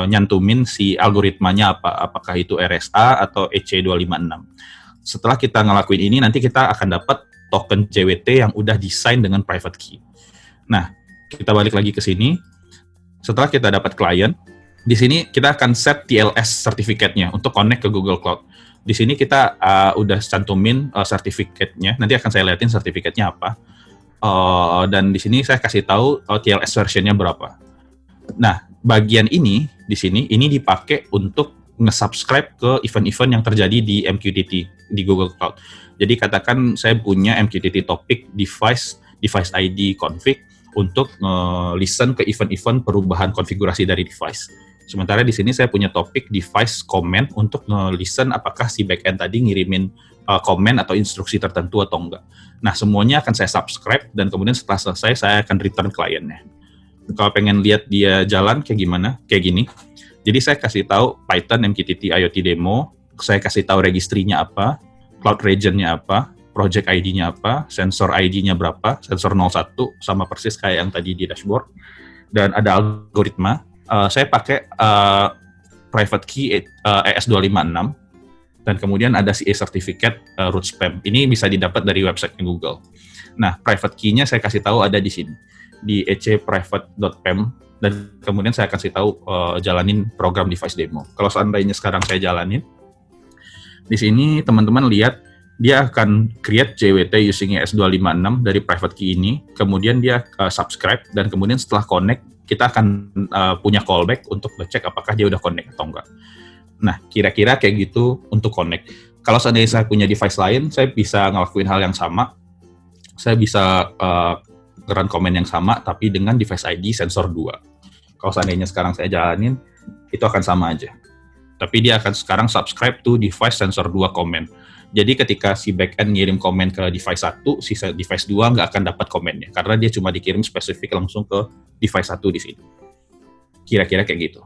nyantumin si algoritmanya apa, apakah itu RSA atau EC256. Setelah kita ngelakuin ini, nanti kita akan dapat token JWT yang udah desain dengan private key. Nah, kita balik lagi ke sini. Setelah kita dapat client, di sini kita akan set TLS certificate-nya untuk connect ke Google Cloud. Di sini kita udah cantumin sertifikatnya. Nanti akan saya liatin sertifikatnya apa. Dan di sini saya kasih tahu TLS versionnya berapa. Nah, bagian ini di sini ini dipakai untuk nge-subscribe ke event-event yang terjadi di MQTT di Google Cloud. Jadi katakan saya punya MQTT topic device ID config untuk listen ke event-event perubahan konfigurasi dari device. Sementara di sini saya punya topik device comment untuk nge-listen apakah si backend tadi ngirimin comment atau instruksi tertentu atau enggak. Nah, semuanya akan saya subscribe dan kemudian setelah selesai saya akan return kliennya. Kalau pengen lihat dia jalan kayak gimana? Kayak gini. Jadi saya kasih tahu Python MQTT IoT demo, saya kasih tahu registrinya apa, cloud region-nya apa, project ID-nya apa, sensor ID-nya berapa, sensor 01 sama persis kayak yang tadi di dashboard. Dan ada algoritma. Saya pakai private key ES256 dan kemudian ada CA certificate root spam. Ini bisa didapat dari website Google. Nah, private key-nya saya kasih tahu ada di sini di ecprivate.pem dan kemudian saya kasih tahu jalanin program device demo. Kalau seandainya sekarang saya jalanin, di sini teman-teman lihat dia akan create JWT using ES256 dari private key ini, kemudian dia subscribe dan kemudian setelah connect kita akan punya callback untuk ngecek apakah dia udah connect atau enggak. Nah, kira-kira kayak gitu untuk connect. Kalau seandainya saya punya device lain, saya bisa ngelakuin hal yang sama. Saya bisa run command yang sama, tapi dengan device ID sensor 2. Kalau seandainya sekarang saya jalanin, itu akan sama aja. Tapi dia akan sekarang subscribe to device sensor 2 command. Jadi ketika si backend ngirim komen ke device 1, si device 2 nggak akan dapat komennya, karena dia cuma dikirim spesifik langsung ke device 1 di sini. Kira-kira kayak gitu.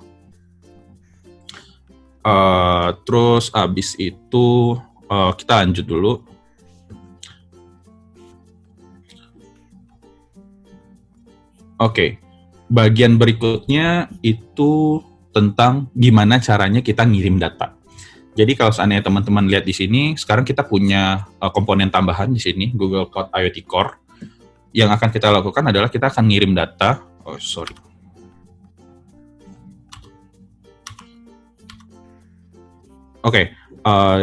Terus abis itu kita lanjut dulu. Oke, bagian berikutnya itu tentang gimana caranya kita ngirim data. Jadi kalau seandainya teman-teman lihat di sini, sekarang kita punya komponen tambahan di sini, Google Cloud IoT Core. Yang akan kita lakukan adalah kita akan ngirim data.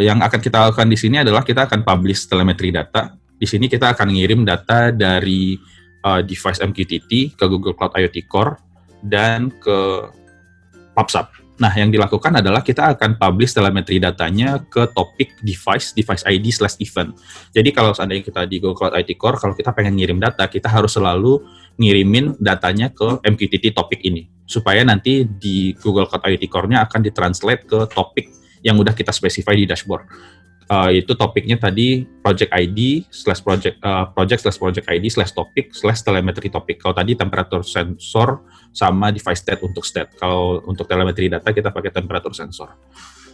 Yang akan kita lakukan di sini adalah kita akan publish telemetri data. Di sini kita akan ngirim data dari device MQTT ke Google Cloud IoT Core dan ke PubSub. Nah, yang dilakukan adalah kita akan publish telemetri datanya ke topik device ID/event. Jadi kalau seandainya kita di Google Cloud IoT Core, kalau kita pengen ngirim data, kita harus selalu ngirimin datanya ke MQTT topik ini. Supaya nanti di Google Cloud IoT Core-nya akan ditranslate ke topik yang udah kita specify di dashboard. Itu topiknya tadi project ID project ID /topic /telemetry topic. Kalau tadi temperatur sensor sama device state untuk state. Kalau untuk telemetri data kita pakai temperatur sensor.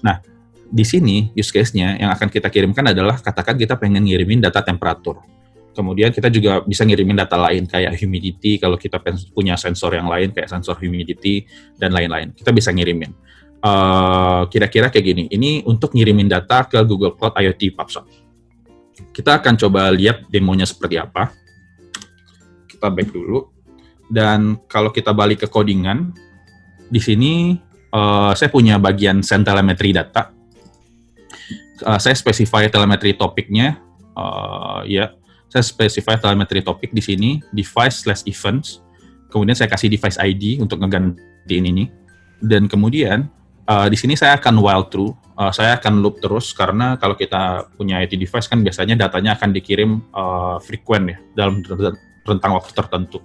Nah, di sini use case-nya yang akan kita kirimkan adalah katakan kita pengen ngirimin data temperatur. Kemudian kita juga bisa ngirimin data lain kayak humidity kalau kita punya sensor yang lain kayak sensor humidity dan lain-lain. Kita bisa ngirimin. Kira-kira kayak gini. Ini untuk ngirimin data ke Google Cloud IoT PubSub. Kita akan coba lihat demonya seperti apa. Kita back dulu. Dan kalau kita balik ke codingan, di sini saya punya bagian send telemetry data. Saya specify telemetry topiknya. Saya specify telemetry topik di sini, device/events. Kemudian saya kasih device ID untuk ngegantiin ini. Dan kemudian di sini saya akan while true, saya akan loop terus karena kalau kita punya IoT device kan biasanya datanya akan dikirim frequent ya dalam rentang waktu tertentu.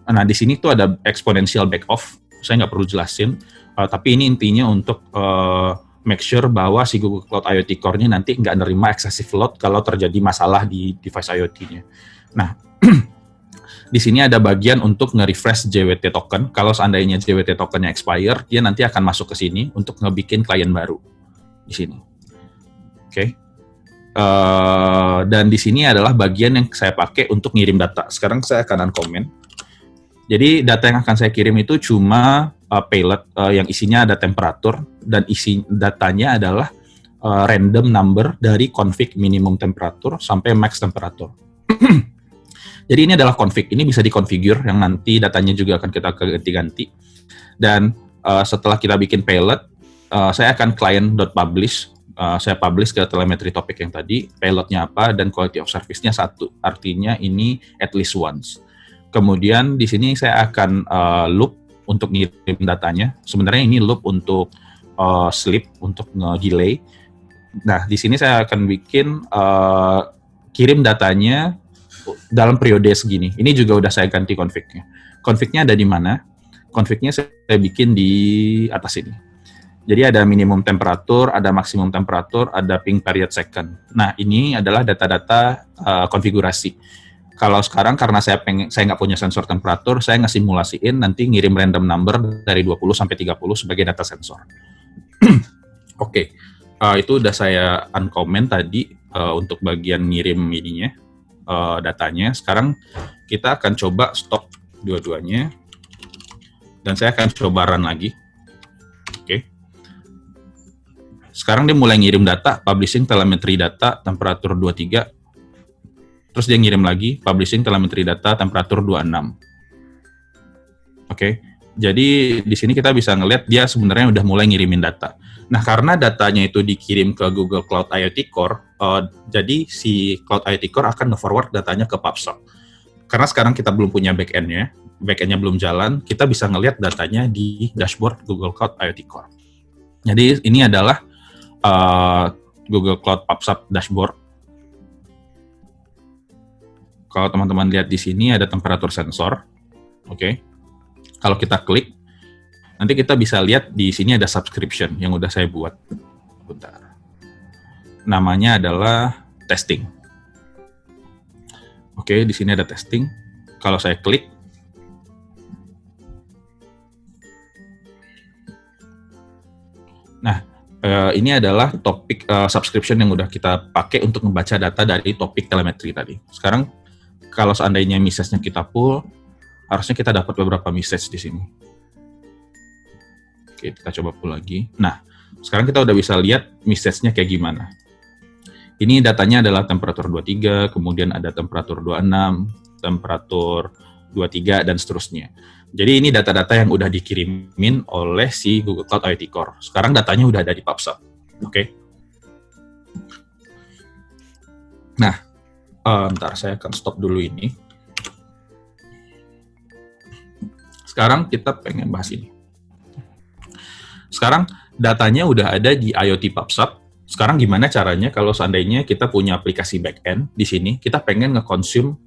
Nah di sini tuh ada exponential back off, saya nggak perlu jelasin, tapi ini intinya untuk make sure bahwa si Google Cloud IoT Core-nya nanti nggak nerima excessive load kalau terjadi masalah di device IoT-nya. Nah di sini ada bagian untuk nge-refresh JWT token. Kalau seandainya JWT tokennya expire, dia nanti akan masuk ke sini untuk ngebikin klien baru di sini. Oke. Dan di sini adalah bagian yang saya pakai untuk ngirim data. Sekarang saya akan uncomment. Jadi data yang akan saya kirim itu cuma payload yang isinya ada temperatur dan isi datanya adalah random number dari config minimum temperatur sampai max temperatur. Jadi ini adalah config, ini bisa dikonfigur yang nanti datanya juga akan kita ganti-ganti. Dan setelah kita bikin payload, saya akan client.publish, saya publish ke telemetry topik yang tadi, payloadnya apa dan quality of service-nya 1. Artinya ini at least once. Kemudian di sini saya akan loop untuk ngirim datanya. Sebenarnya ini loop untuk sleep, untuk nge-delay. Nah, di sini saya akan bikin kirim datanya dalam periode segini. Ini juga udah saya ganti config-nya. Config-nya ada di mana? Config-nya saya bikin di atas ini. Jadi ada minimum temperatur, ada maksimum temperatur, ada ping period second. Nah, ini adalah data-data konfigurasi. Kalau sekarang karena saya nggak punya sensor temperatur, saya ngesimulasiin nanti ngirim random number dari 20 sampai 30 sebagai data sensor. Oke. Itu udah saya uncomment tadi untuk bagian ngirim ininya. Datanya. Sekarang kita akan coba stop dua-duanya dan saya akan coba run lagi. Oke. Sekarang dia mulai ngirim data, publishing telemetri data temperatur 23. Terus dia ngirim lagi, publishing telemetri data temperatur 26. Oke. Jadi di sini kita bisa ngelihat dia sebenarnya udah mulai ngirimin data. Nah, karena datanya itu dikirim ke Google Cloud IoT Core, jadi si Cloud IoT Core akan nge-forward datanya ke PubSub. Karena sekarang kita belum punya back-end-nya belum jalan, kita bisa ngelihat datanya di dashboard Google Cloud IoT Core. Jadi ini adalah Google Cloud PubSub dashboard. Kalau teman-teman lihat di sini ada temperatur sensor, oke. Kalau kita klik, nanti kita bisa lihat di sini ada subscription yang udah saya buat. Bentar. Namanya adalah testing. Oke, di sini ada testing. Kalau saya klik, nah ini adalah topik subscription yang udah kita pakai untuk membaca data dari topik telemetri tadi. Sekarang kalau seandainya message-nya kita pull, harusnya kita dapat beberapa message di sini. Oke, kita coba pull lagi. Nah, sekarang kita udah bisa lihat message-nya kayak gimana. Ini datanya adalah temperatur 23, kemudian ada temperatur 26, temperatur 23, dan seterusnya. Jadi ini data-data yang udah dikirimin oleh si Google Cloud IoT Core. Sekarang datanya udah ada di PubSub. Oke. Nah, ntar saya akan stop dulu ini. Sekarang kita pengen bahas ini. Sekarang datanya udah ada di IoT PubSub. Sekarang gimana caranya kalau seandainya kita punya aplikasi backend di sini, kita pengen nge-consume.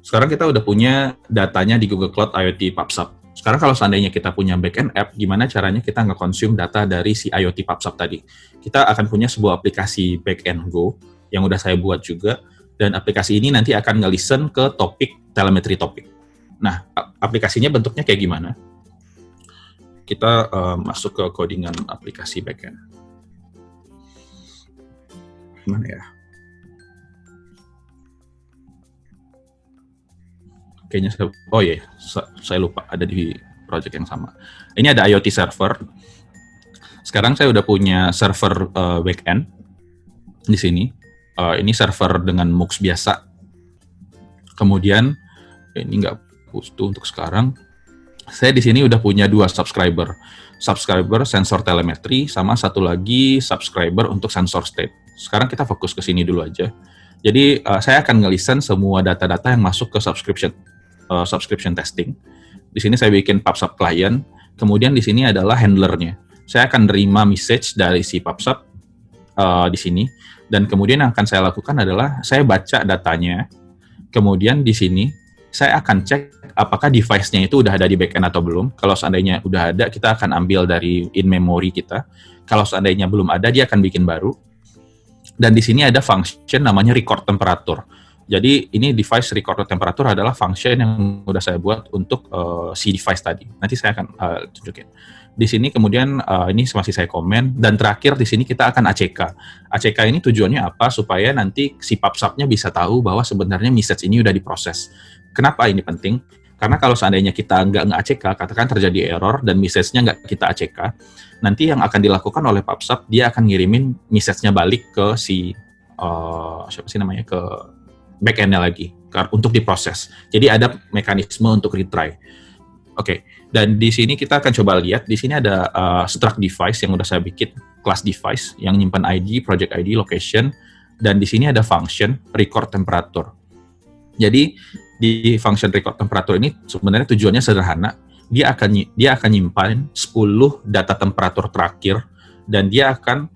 Sekarang kita udah punya datanya di Google Cloud IoT PubSub. Sekarang kalau seandainya kita punya backend app, gimana caranya kita nge-consume data dari si IoT PubSub tadi? Kita akan punya sebuah aplikasi backend Go yang udah saya buat juga, dan aplikasi ini nanti akan nge-listen ke topik telemetri topik. Nah, aplikasinya bentuknya kayak gimana? Kita masuk ke codingan aplikasi backend. Mana ya? Kayaknya saya lupa, ada di project yang sama. Ini ada IoT server. Sekarang saya udah punya server backend di sini. Ini server dengan MUX biasa. Kemudian ini nggak butuh untuk sekarang. Saya di sini udah punya 2 subscriber sensor telemetri, sama satu lagi subscriber untuk sensor state. Sekarang kita fokus ke sini dulu aja. Jadi saya akan nge-listen semua data-data yang masuk ke subscription testing. Di sini saya bikin PubSub client, kemudian di sini adalah handlernya. Saya akan terima message dari si PubSub di sini, dan kemudian yang akan saya lakukan adalah saya baca datanya. Kemudian di sini saya akan cek apakah device-nya itu udah ada di backend atau belum. Kalau seandainya udah ada, kita akan ambil dari in memory kita. Kalau seandainya belum ada, dia akan bikin baru. Dan di sini ada function namanya record temperature. Jadi ini device record temperature adalah function yang udah saya buat untuk si device tadi. Nanti saya akan tunjukin. Di sini kemudian ini masih saya komen, dan terakhir di sini kita akan ACK. ACK ini tujuannya apa? Supaya nanti si PubSub-nya bisa tahu bahwa sebenarnya message ini udah diproses. Kenapa ini penting? Karena kalau seandainya kita nggak nge-ACK, katakan terjadi error dan message-nya nggak kita ACK, nanti yang akan dilakukan oleh PubSub, dia akan ngirimin message-nya balik ke si ke back-end-nya lagi untuk diproses. Jadi ada mekanisme untuk retry. Oke, dan di sini kita akan coba lihat, di sini ada struct device yang udah saya bikin, class device yang nyimpan ID, project ID, location, dan di sini ada function record temperature. Jadi di function record temperature ini sebenarnya tujuannya sederhana, dia akan nyimpan 10 data temperatur terakhir, dan dia akan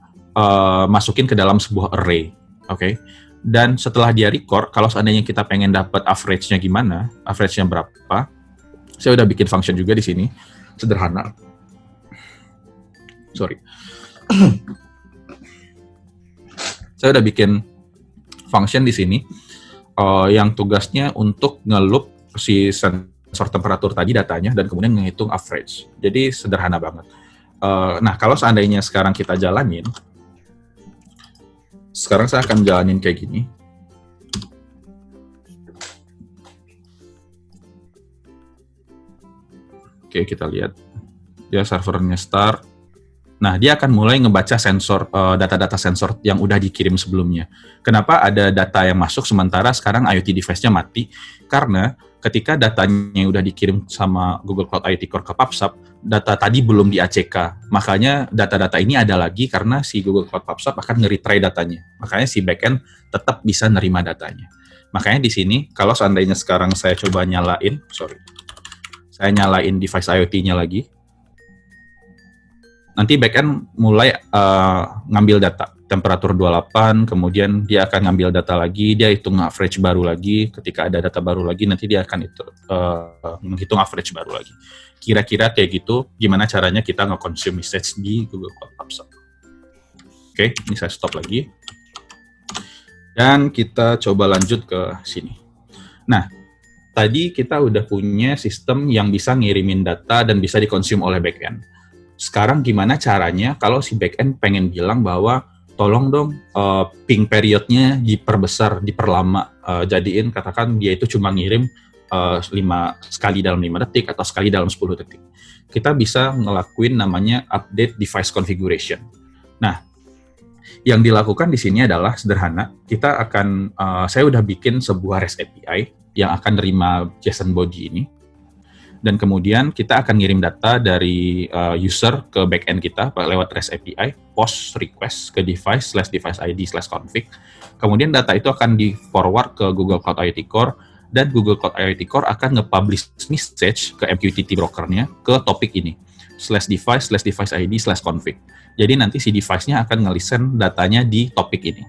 masukin ke dalam sebuah array. Oke. Dan setelah dia record, kalau seandainya kita pengen dapat average-nya gimana, average-nya berapa, saya udah bikin function juga di sini, sederhana. Saya udah bikin function di sini yang tugasnya untuk nge-loop si sensor temperatur tadi datanya, dan kemudian menghitung average. Jadi sederhana banget. Nah, kalau seandainya sekarang kita jalanin, sekarang saya akan jalanin kayak gini. Oke, kita lihat. Dia servernya start. Nah, dia akan mulai ngebaca sensor, data-data sensor yang udah dikirim sebelumnya. Kenapa ada data yang masuk sementara sekarang IoT device-nya mati? Karena ketika datanya udah dikirim sama Google Cloud IoT Core ke PubSub, data tadi belum di-ACK. Makanya data-data ini ada lagi karena si Google Cloud PubSub akan nge-retry datanya. Makanya si backend tetap bisa nerima datanya. Makanya di sini, kalau seandainya sekarang saya coba nyalain, Saya nyalain device IoT-nya lagi. Nanti backend mulai ngambil data, temperatur 28, kemudian dia akan ngambil data lagi, dia hitung average baru lagi, ketika ada data baru lagi, nanti dia akan menghitung average baru lagi. Kira-kira kayak gitu, gimana caranya kita nge-consume message di Google Cloud Apps. Oke, ini saya stop lagi. Dan kita coba lanjut ke sini. Nah, tadi kita udah punya sistem yang bisa ngirimin data dan bisa dikonsum oleh backend. Sekarang gimana caranya kalau si backend pengen bilang bahwa tolong dong ping periodnya diperbesar, diperlama, jadiin katakan dia itu cuma ngirim 5 sekali dalam 5 detik atau sekali dalam 10 detik. Kita bisa ngelakuin namanya update device configuration. Nah, yang dilakukan di sini adalah sederhana. Kita akan, saya udah bikin sebuah REST API yang akan nerima JSON body ini. Dan kemudian kita akan ngirim data dari user ke backend kita lewat REST API, post request ke device/device ID/config. Kemudian data itu akan di-forward ke Google Cloud IoT Core, dan Google Cloud IoT Core akan nge-publish message ke MQTT brokernya ke topik ini, /device/device ID/config. Jadi nanti si device-nya akan nge-listen datanya di topik ini.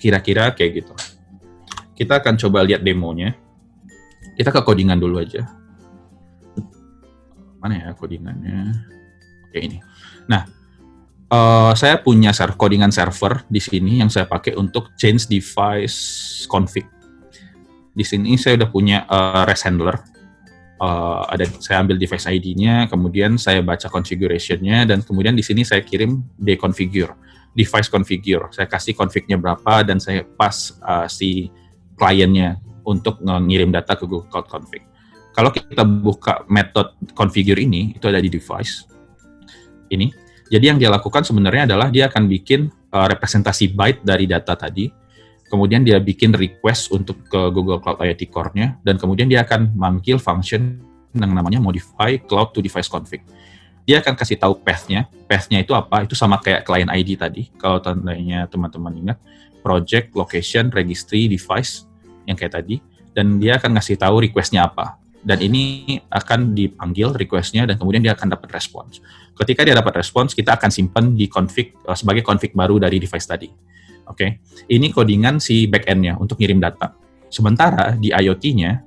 Kira-kira kayak gitu. Kita akan coba lihat demonya. Kita ke codingan dulu aja. Mana ya codingannya? Oke, ini. Nah, saya punya codingan server di sini yang saya pakai untuk change device config. Di sini saya udah punya REST handler. Saya ambil device ID-nya, kemudian saya baca configuration-nya, dan kemudian di sini saya kirim deconfigure, device configure. Saya kasih config-nya berapa, dan saya pas si kliennya untuk ngirim data ke Google Cloud Config. Kalau kita buka metode configure ini, itu ada di device ini. Jadi yang dia lakukan sebenarnya adalah dia akan bikin representasi byte dari data tadi, kemudian dia bikin request untuk ke Google Cloud IoT Core-nya, dan kemudian dia akan manggil function yang namanya modify cloud to device config. Dia akan kasih tahu path-nya. Path-nya itu apa? Itu sama kayak client ID tadi. Kalau tandanya teman-teman ingat, project, location, registry, device, yang kayak tadi. Dan dia akan ngasih tahu request-nya apa. Dan ini akan dipanggil request-nya, dan kemudian dia akan dapat respons. Ketika dia dapat respons, kita akan simpan di config sebagai config baru dari device tadi. Oke, ini codingan si back-end-nya untuk ngirim data. Sementara di IoT-nya,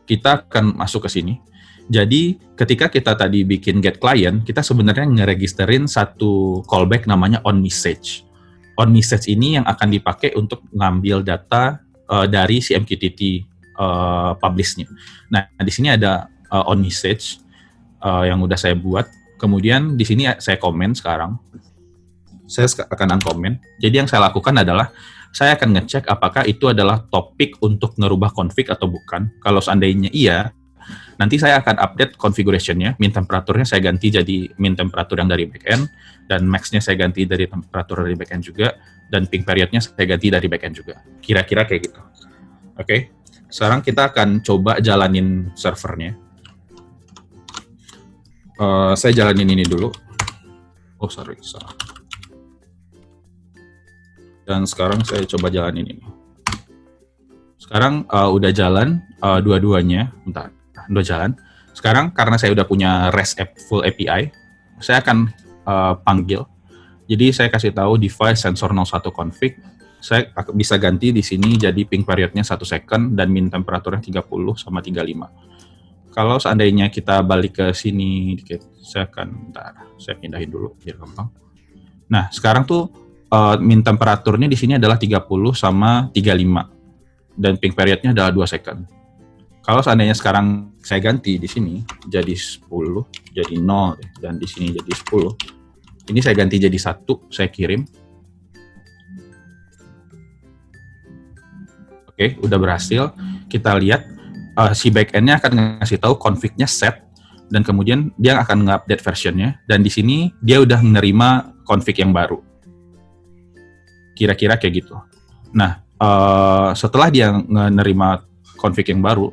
kita akan masuk ke sini. Jadi, ketika kita tadi bikin get client, kita sebenarnya ngeregisterin satu callback namanya onMessage. OnMessage ini yang akan dipakai untuk ngambil data dari si MQTT publish-nya. Nah, di sini ada onMessage yang udah saya buat. Kemudian di sini saya komen sekarang. Saya akan uncomment. Jadi yang saya lakukan adalah saya akan ngecek apakah itu adalah topik untuk ngerubah config atau bukan. Kalau seandainya iya, nanti saya akan update configuration-nya, min temperaturnya saya ganti jadi min temperatur yang dari backend, dan max-nya saya ganti dari temperatur dari backend juga, dan ping period-nya saya ganti dari backend juga. Kira-kira kayak gitu. Oke. Sekarang kita akan coba jalanin servernya. Saya jalanin ini dulu. Oh, sorry, salah. Dan sekarang saya coba jalanin ini. Sekarang udah jalan dua-duanya. Bentar, udah jalan. Sekarang karena saya udah punya REST full API, saya akan panggil. Jadi saya kasih tahu device sensor 01 config. Saya bisa ganti di sini jadi ping periodnya 1 second dan min temperaturnya 30 sama 35. Kalau seandainya kita balik ke sini dikit, saya pindahin dulu biar gampang. Nah, sekarang tuh min temperaturnya di sini adalah 30 sama 35 dan ping periodnya adalah 2 second. Kalau seandainya sekarang saya ganti di sini jadi 10, jadi 0 dan di sini jadi 10. Ini saya ganti jadi 1, saya kirim. Oke, udah berhasil. Kita lihat si backend-nya akan ngasih tahu config-nya set, dan kemudian dia akan nge-update version-nya, dan di sini dia udah menerima config yang baru. Kira-kira kayak gitu. Nah, setelah dia menerima config yang baru,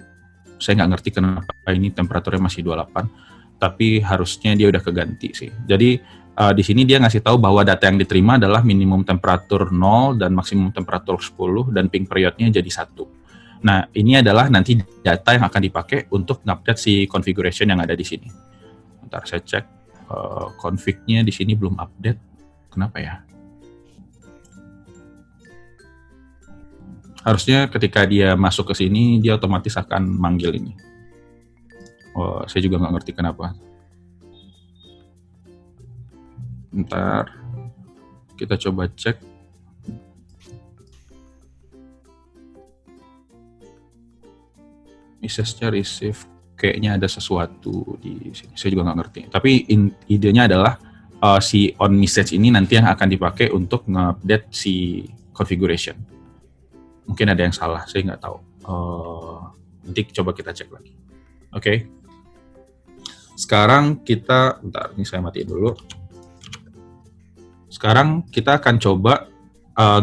saya nggak ngerti kenapa ini temperaturnya masih 28, tapi harusnya dia udah keganti sih. Jadi, di sini dia ngasih tahu bahwa data yang diterima adalah minimum temperatur 0 dan maksimum temperatur 10, dan ping periodnya jadi 1. Nah, ini adalah nanti data yang akan dipakai untuk ngupdate si configuration yang ada di sini. Bentar saya cek config-nya di sini belum update. Kenapa ya? Harusnya ketika dia masuk ke sini, dia otomatis akan manggil ini. Oh, saya juga nggak ngerti kenapa. Bentar, kita coba cek. Message-nya receive, kayaknya ada sesuatu di sini. Saya juga nggak ngerti. Tapi idenya adalah si on message ini nanti yang akan dipakai untuk nge-update si configuration. Mungkin ada yang salah, saya nggak tahu. Nanti coba kita cek lagi. Oke. Sekarang kita, bentar, ini saya matiin dulu. Sekarang kita akan coba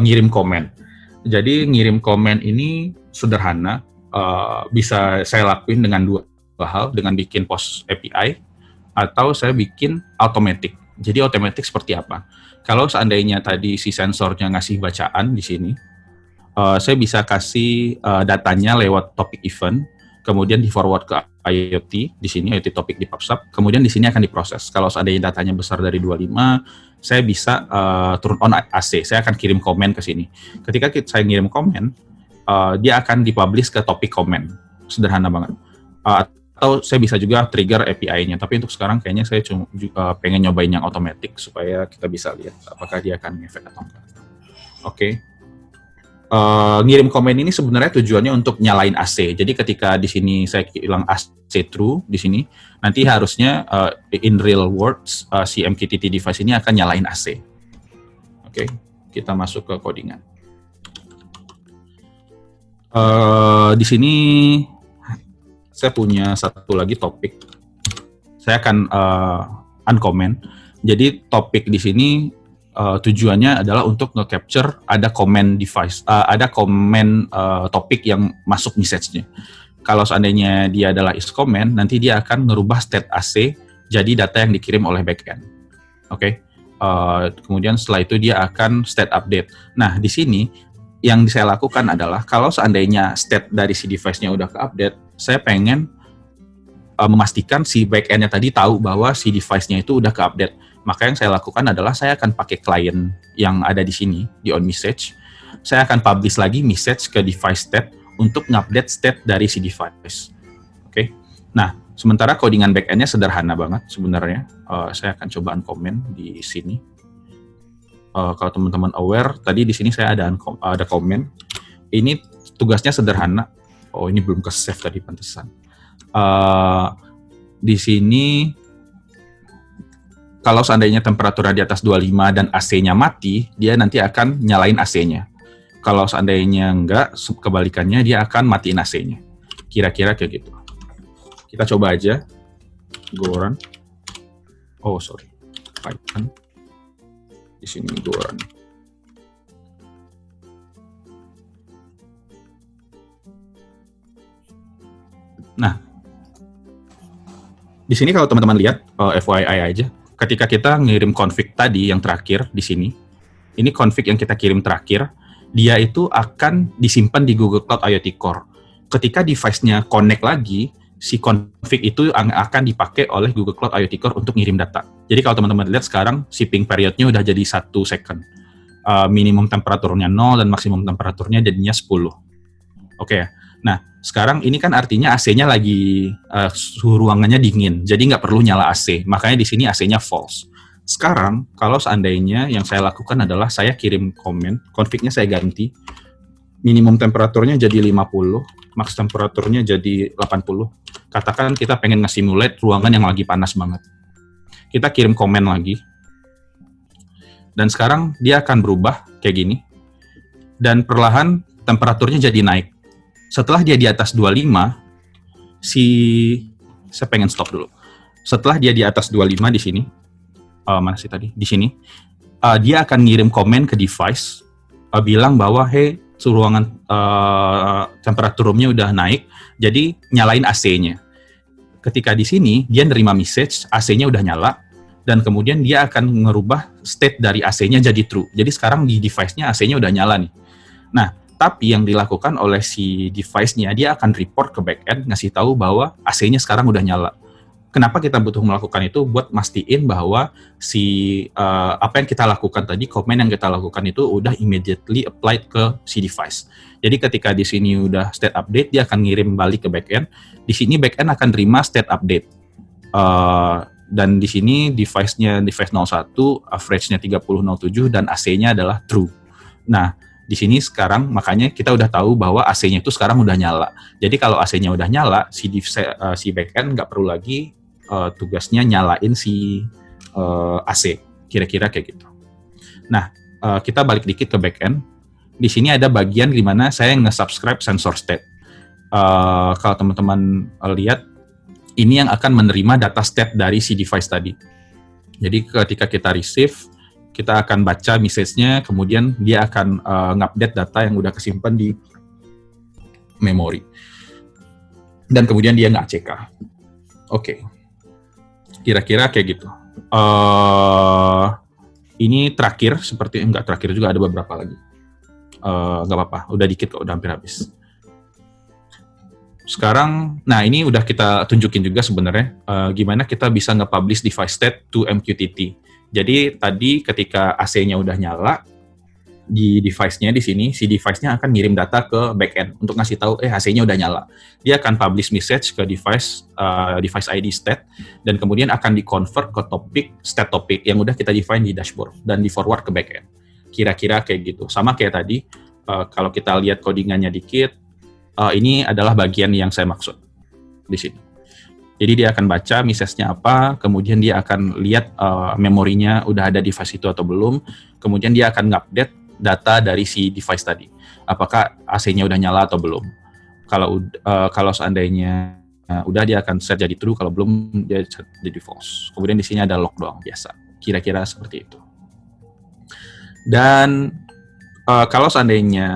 ngirim komen. Jadi ngirim komen ini sederhana. Bisa saya lakuin dengan dua hal, dengan bikin post API atau saya bikin automatic. Jadi automatic seperti apa? Kalau seandainya tadi si sensornya ngasih bacaan di sini, saya bisa kasih datanya lewat topik event, kemudian di forward ke IoT, di sini IoT topik di PubSub, kemudian di sini akan diproses. Kalau seandainya datanya besar dari 25, saya bisa turn on AC, saya akan kirim komen ke sini. Ketika saya ngirim komen, dia akan dipublish ke topik komen. Sederhana banget. Atau saya bisa juga trigger API-nya, tapi untuk sekarang kayaknya saya cuma pengen nyobain yang otomatis supaya kita bisa lihat apakah dia akan ngefek atau enggak. Oke. Ngirim komen ini sebenarnya tujuannya untuk nyalain AC. Jadi ketika di sini saya bilang AC true di sini, nanti harusnya in real words si MQTT device ini akan nyalain AC. Oke, kita masuk ke codingan. Di sini saya punya satu lagi topik. Saya akan uncomment. Jadi topik di sini tujuannya adalah untuk nge-capture ada comment device, ada comment topik yang masuk message-nya. Kalau seandainya dia adalah is comment, nanti dia akan merubah state AC jadi data yang dikirim oleh backend. Oke. Kemudian setelah itu dia akan state update. Nah, di sini yang saya lakukan adalah kalau seandainya state dari si device-nya udah ke-update, saya pengen memastikan si back-end-nya tadi tahu bahwa si device-nya itu udah ke-update. Maka yang saya lakukan adalah saya akan pakai client yang ada di sini, di onMessage. Saya akan publish lagi message ke device state untuk ngupdate state dari si device. Oke. Nah, sementara codingan back-end-nya sederhana banget sebenarnya. Saya akan coba uncomment di sini. Kalau teman-teman aware, tadi di sini saya ada komen. Ini tugasnya sederhana. Oh, ini belum ke-save tadi pantesan. Di sini, kalau seandainya temperaturnya di atas 25 dan AC-nya mati, dia nanti akan nyalain AC-nya. Kalau seandainya enggak, kebalikannya dia akan matiin AC-nya. Kira-kira kayak gitu. Kita coba aja. Go run. Oh, sorry. Python. Di sini go run. Nah, di sini kalau teman-teman lihat, FYI aja, ketika kita ngirim config tadi yang terakhir di sini, ini config yang kita kirim terakhir, dia itu akan disimpan di Google Cloud IoT Core. Ketika device-nya connect lagi, si config itu akan dipakai oleh Google Cloud IoT Core untuk ngirim data. Jadi kalau teman-teman lihat sekarang, shipping period-nya udah jadi 1 second. Minimum temperaturnya 0 dan maksimum temperaturnya jadinya 10. Oke. Nah, sekarang ini kan artinya AC-nya lagi, suhu ruangannya dingin, jadi nggak perlu nyala AC. Makanya di sini AC-nya false. Sekarang, kalau seandainya yang saya lakukan adalah saya kirim komen, config-nya saya ganti, minimum temperaturnya jadi 50, max temperaturnya jadi 80. Katakan kita pengen nge-simulate ruangan yang lagi panas banget. Kita kirim komen lagi. Dan sekarang dia akan berubah kayak gini. Dan perlahan temperaturnya jadi naik. Setelah dia di atas 25, saya pengen stop dulu. Setelah dia di atas 25 di sini, mana sih tadi? Di sini, dia akan ngirim komen ke device, bilang bahwa, hey, ruangan temperatur roomnya udah naik, jadi nyalain AC-nya. Ketika di sini, dia nerima message, AC-nya udah nyala, dan kemudian dia akan ngerubah state dari AC-nya jadi true. Jadi sekarang di device-nya AC-nya udah nyala nih. Nah, Tapi yang dilakukan oleh si device-nya, dia akan report ke backend, ngasih tahu bahwa AC-nya sekarang udah nyala. Kenapa kita butuh melakukan itu? Buat mastiin bahwa apa yang kita lakukan tadi, komen yang kita lakukan itu udah immediately applied ke si device. Jadi ketika di sini udah state update, dia akan ngirim balik ke backend. Di sini backend akan terima state update. Dan di sini device-nya device 01, average-nya 3007 dan AC-nya adalah true. Nah, di sini sekarang makanya kita udah tahu bahwa AC-nya itu sekarang udah nyala. Jadi kalau AC-nya udah nyala, si backend nggak perlu lagi tugasnya nyalain si AC. Kira-kira kayak gitu. Nah, kita balik dikit ke backend. Di sini ada bagian di mana saya nge-subscribe sensor state. Kalau teman-teman lihat, ini yang akan menerima data state dari si device tadi. Jadi ketika kita receive, kita akan baca message-nya, kemudian dia akan ngupdate data yang udah kesimpan di memori. Dan kemudian dia nggak CK. Oke. Kira-kira kayak gitu. Ini terakhir, seperti enggak terakhir juga, ada beberapa lagi. Nggak apa-apa, udah dikit kok, udah hampir habis. Sekarang, nah ini udah kita tunjukin juga sebenarnya gimana kita bisa nge-publish device state to MQTT. Jadi tadi ketika AC-nya udah nyala di device-nya di sini, si device-nya akan ngirim data ke backend untuk ngasih tahu AC-nya udah nyala. Dia akan publish message ke device ID state dan kemudian akan di-convert ke state topic yang udah kita define di dashboard dan di-forward ke backend. Kira-kira kayak gitu. Sama kayak tadi, kalau kita lihat codingannya dikit, ini adalah bagian yang saya maksud di sini. Jadi dia akan baca message-nya apa, kemudian dia akan lihat memorinya udah ada device itu atau belum, kemudian dia akan ngupdate data dari si device tadi. Apakah AC-nya udah nyala atau belum? Kalau seandainya udah, dia akan set jadi true, kalau belum dia set jadi false. Kemudian di sini ada log doang biasa. Kira-kira seperti itu. Dan kalau seandainya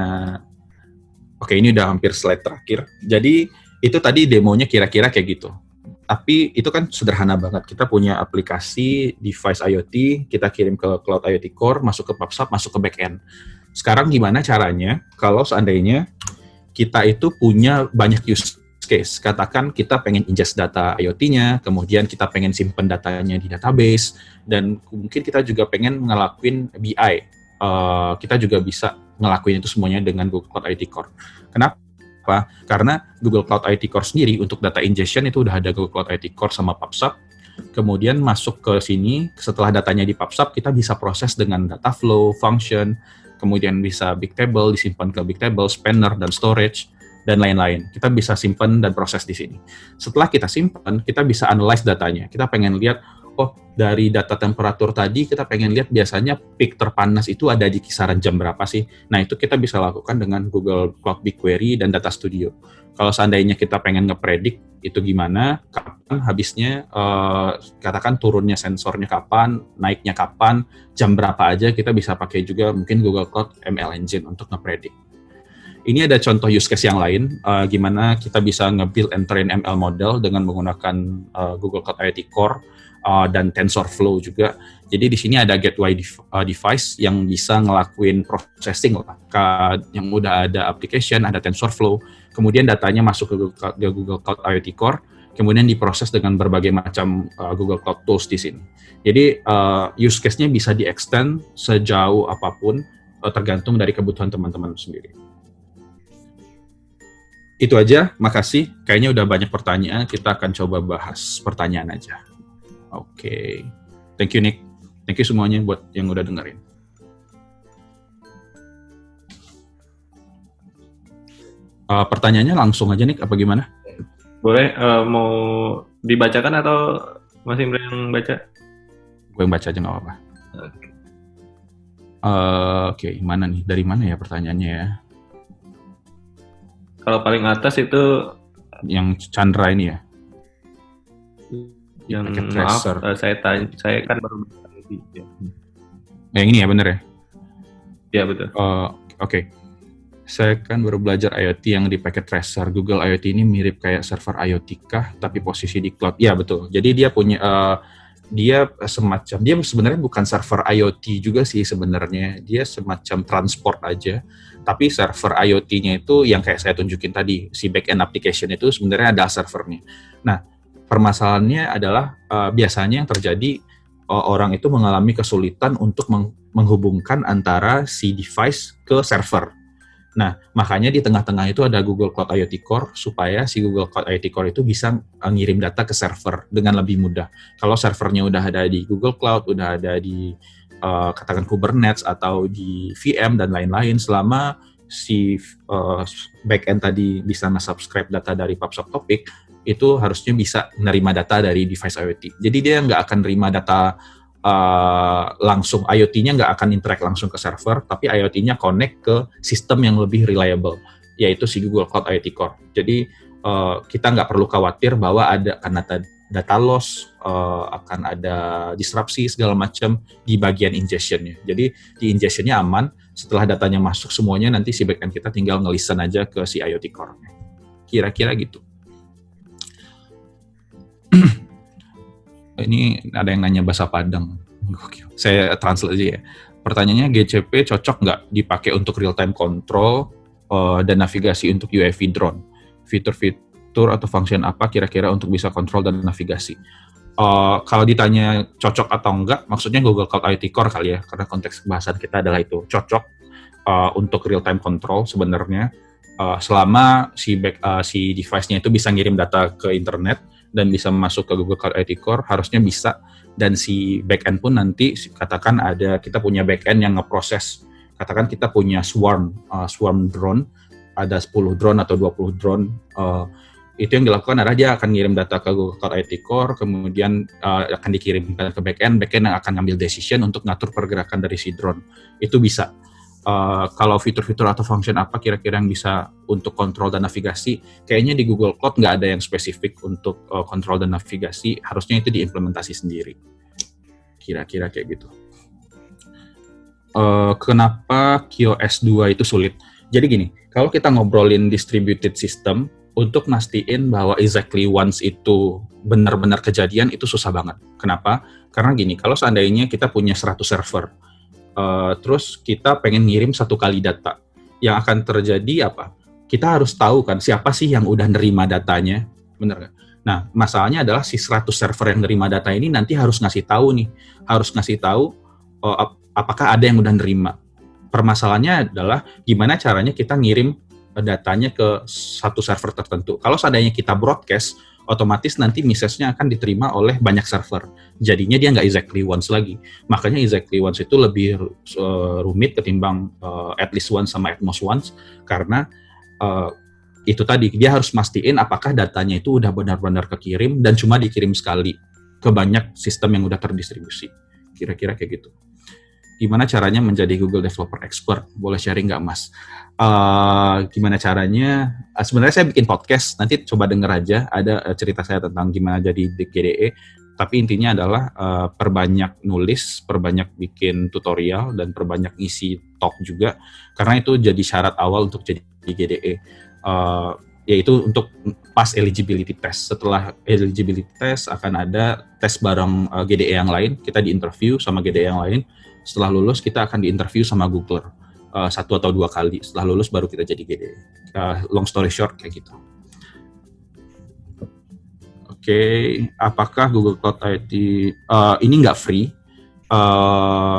oke, ini udah hampir slide terakhir. Jadi itu tadi demonya kira-kira kayak gitu. Tapi itu kan sederhana banget. Kita punya aplikasi device IoT, kita kirim ke Cloud IoT Core, masuk ke PubSub, masuk ke backend. Sekarang gimana caranya kalau seandainya kita itu punya banyak use case. Katakan kita pengen ingest data IoT-nya, kemudian kita pengen simpen datanya di database, dan mungkin kita juga pengen ngelakuin BI. Kita juga bisa ngelakuin itu semuanya dengan Google Cloud IoT Core. Kenapa? Karena Google Cloud IoT Core sendiri untuk data ingestion itu udah ada Google Cloud IoT Core sama PubSub. Kemudian masuk ke sini, setelah datanya di PubSub, kita bisa proses dengan data flow, function, kemudian bisa Bigtable, disimpan ke Bigtable, spanner, dan storage, dan lain-lain. Kita bisa simpan dan proses di sini. Setelah kita simpan, kita bisa analyze datanya. Kita pengen lihat, dari data temperatur tadi, kita pengen lihat biasanya peak terpanas itu ada di kisaran jam berapa sih. Nah, itu kita bisa lakukan dengan Google Cloud BigQuery dan Data Studio. Kalau seandainya kita pengen ngepredik itu gimana, kapan habisnya, katakan turunnya sensornya kapan, naiknya kapan, jam berapa aja, kita bisa pakai juga mungkin Google Cloud ML Engine untuk ngepredik. Ini ada contoh use case yang lain, gimana kita bisa nge-build and train ML model dengan menggunakan Google Cloud IoT Core, dan TensorFlow juga. Jadi di sini ada gateway device yang bisa ngelakuin processing lah. Yang udah ada application, ada TensorFlow, kemudian datanya masuk ke Google Cloud IoT Core, kemudian diproses dengan berbagai macam Google Cloud Tools di sini. Jadi use case-nya bisa di-extend sejauh apapun, tergantung dari kebutuhan teman-teman sendiri. Itu aja, makasih. Kayaknya udah banyak pertanyaan, kita akan coba bahas pertanyaan aja. Oke. Thank you, Nick. Thank you semuanya buat yang udah dengerin. Pertanyaannya langsung aja, Nick, apa gimana? Boleh, mau dibacakan atau masih yang baca? Gue yang baca aja, nggak apa-apa. Oke, mana nih? Dari mana ya pertanyaannya ya? Kalau paling atas itu yang Chandra ini ya? Yang maaf, saya kan baru ya. Yang ini ya, bener ya? Ya, betul. Oke. Saya kan baru belajar IoT yang di packet tracer. Google IoT ini mirip kayak server IoT kah, tapi posisi di cloud? Iya, betul. Jadi dia punya dia sebenarnya bukan server IoT juga sih sebenarnya, dia semacam transport aja. Tapi server IoT-nya itu yang kayak saya tunjukin tadi, si backend application itu sebenarnya ada servernya. Nah, permasalahannya adalah biasanya yang terjadi orang itu mengalami kesulitan untuk menghubungkan antara si device ke server. Nah, makanya di tengah-tengah itu ada Google Cloud IoT Core supaya si Google Cloud IoT Core itu bisa ngirim data ke server dengan lebih mudah. Kalau servernya udah ada di Google Cloud, udah ada di katakan Kubernetes atau di VM dan lain-lain, selama si backend tadi bisa nge-subscribe data dari PubSub Topic, itu harusnya bisa menerima data dari device IoT. Jadi dia nggak akan nerima data langsung, IoT-nya nggak akan interact langsung ke server, tapi IoT-nya connect ke sistem yang lebih reliable, yaitu si Google Cloud IoT Core. Jadi kita nggak perlu khawatir bahwa karena data loss, akan ada disrupsi segala macam di bagian ingestion-nya. Jadi di ingestion-nya aman, setelah datanya masuk semuanya nanti si backend kita tinggal nge-listen aja ke si IoT Core-nya. Kira-kira gitu. Ini ada yang nanya bahasa Padang. Saya translate aja ya. Pertanyaannya, GCP cocok nggak dipakai untuk real-time control dan navigasi untuk UAV drone? Fitur-fitur atau function apa kira-kira untuk bisa kontrol dan navigasi? Kalau ditanya cocok atau enggak, maksudnya Google Cloud IoT Core kali ya, karena konteks bahasan kita adalah itu. Cocok untuk real-time control sebenarnya, selama si device-nya itu bisa ngirim data ke internet, dan bisa masuk ke Google Cloud IoT Core, harusnya bisa. Dan si backend pun nanti, katakan kita punya backend yang ngeproses, katakan kita punya swarm drone, ada 10 drone atau 20 drone, itu yang dilakukan adalah dia akan ngirim data ke Google Cloud IoT Core, kemudian akan dikirimkan ke backend yang akan ngambil decision untuk ngatur pergerakan dari si drone. Itu bisa. Kalau fitur-fitur atau function apa kira-kira yang bisa untuk kontrol dan navigasi, kayaknya di Google Cloud nggak ada yang spesifik untuk kontrol dan navigasi, harusnya itu diimplementasi sendiri. Kira-kira kayak gitu. Kenapa QoS 2 itu sulit? Jadi gini, kalau kita ngobrolin distributed system, untuk mastiin bahwa exactly once itu benar-benar kejadian, itu susah banget. Kenapa? Karena gini, kalau seandainya kita punya 100 server, terus kita pengen ngirim 1 kali data, yang akan terjadi apa? Kita harus tahu kan siapa sih yang udah nerima datanya, bener nggak? Nah, masalahnya adalah si 100 server yang nerima data ini nanti harus ngasih tahu apakah ada yang udah nerima. Permasalahannya adalah gimana caranya kita ngirim datanya ke satu server tertentu. Kalau seandainya kita broadcast, otomatis nanti message-nya akan diterima oleh banyak server. Jadinya dia nggak exactly once lagi. Makanya exactly once itu lebih rumit ketimbang at least once sama at most once, karena itu tadi, dia harus mastiin apakah datanya itu udah benar-benar kekirim dan cuma dikirim sekali ke banyak sistem yang udah terdistribusi. Kira-kira kayak gitu. Gimana caranya menjadi Google Developer Expert? Boleh sharing nggak, Mas? Gimana caranya? Sebenarnya saya bikin podcast, nanti coba denger aja. Ada cerita saya tentang gimana jadi GDE. Tapi intinya adalah perbanyak nulis, perbanyak bikin tutorial, dan perbanyak isi talk juga. Karena itu jadi syarat awal untuk jadi GDE. Yaitu untuk pas eligibility test. Setelah eligibility test akan ada tes bareng GDE yang lain. Kita diinterview sama GDE yang lain. Setelah lulus kita akan diinterview sama Googler 1 atau 2 kali. Setelah lulus baru kita jadi GDE. Long story short kayak gitu. Oke, apakah Google Cloud IoT ini nggak free?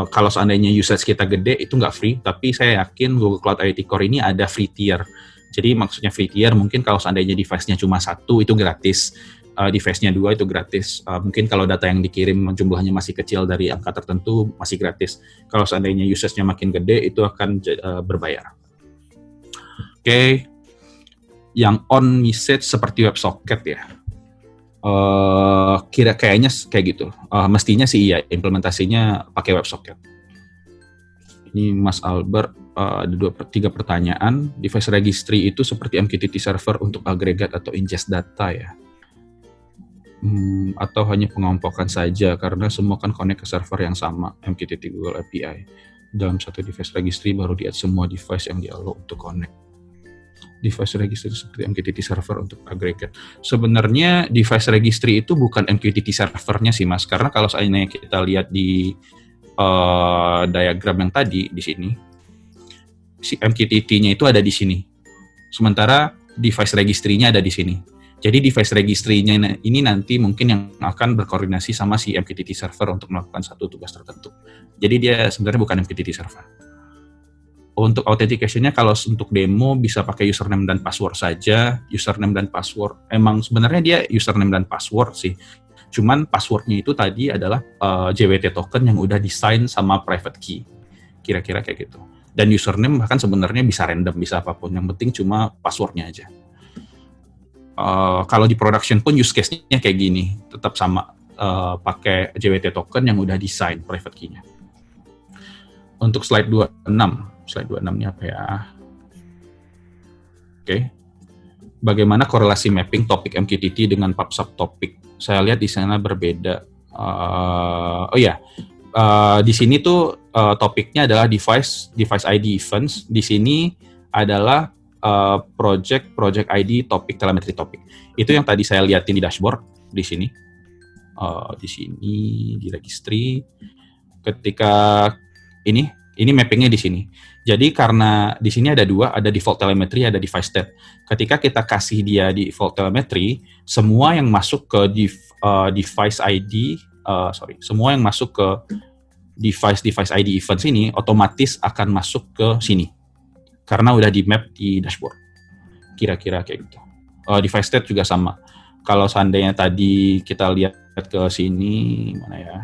Kalau seandainya usage kita gede itu nggak free, tapi saya yakin Google Cloud IoT Core ini ada free tier. Jadi maksudnya free tier mungkin kalau seandainya device-nya cuma 1 itu gratis, device-nya 2 itu gratis. Mungkin kalau data yang dikirim jumlahnya masih kecil dari angka tertentu masih gratis. Kalau seandainya usage-nya makin gede itu akan berbayar. Oke. Yang on message seperti WebSocket ya. Kayaknya kayak gitu. Mestinya sih iya, implementasinya pakai WebSocket. Ini Mas Albert, ada 3 pertanyaan. Device registry itu seperti MQTT server untuk agregat atau ingest data ya? Atau hanya pengompokan saja, karena semua kan connect ke server yang sama, MQTT Google API. Dalam satu device registry baru di-add semua device yang di-allow untuk connect. Device registry seperti MQTT server untuk aggregate. Sebenarnya device registry itu bukan MQTT servernya sih Mas, karena kalau seandainya kita lihat di diagram yang tadi di sini, si MQTT-nya itu ada di sini. Sementara device registry-nya ada di sini. Jadi device registry-nya ini nanti mungkin yang akan berkoordinasi sama si MQTT server untuk melakukan satu tugas tertentu. Jadi dia sebenarnya bukan MQTT server. Untuk authentication-nya kalau untuk demo bisa pakai username dan password saja. Username dan password, emang sebenarnya dia username dan password sih. Cuman password-nya itu tadi adalah JWT token yang udah design sama private key. Kira-kira kayak gitu. Dan username bahkan sebenarnya bisa random, bisa apapun. Yang penting cuma password-nya aja. Kalau di production pun use case-nya kayak gini. Tetap sama, pakai JWT token yang udah design private key-nya. Untuk slide 26 ini apa ya? Oke. Bagaimana korelasi mapping topik MQTT dengan pub subtopik? Saya lihat di sana berbeda. Di sini tuh topiknya adalah device ID events. Di sini adalah project ID topik telemetri topik. Itu yang tadi saya lihatin di dashboard di sini. Di sini di registry. Ketika ini mappingnya di sini. Jadi karena di sini ada dua, ada default telemetry, ada device state. Ketika kita kasih dia default telemetry, semua yang masuk ke device ID, semua yang masuk ke device ID events ini otomatis akan masuk ke sini. Karena udah di map di dashboard. Kira-kira kayak gitu. Device state juga sama. Kalau seandainya tadi kita lihat ke sini, mana ya?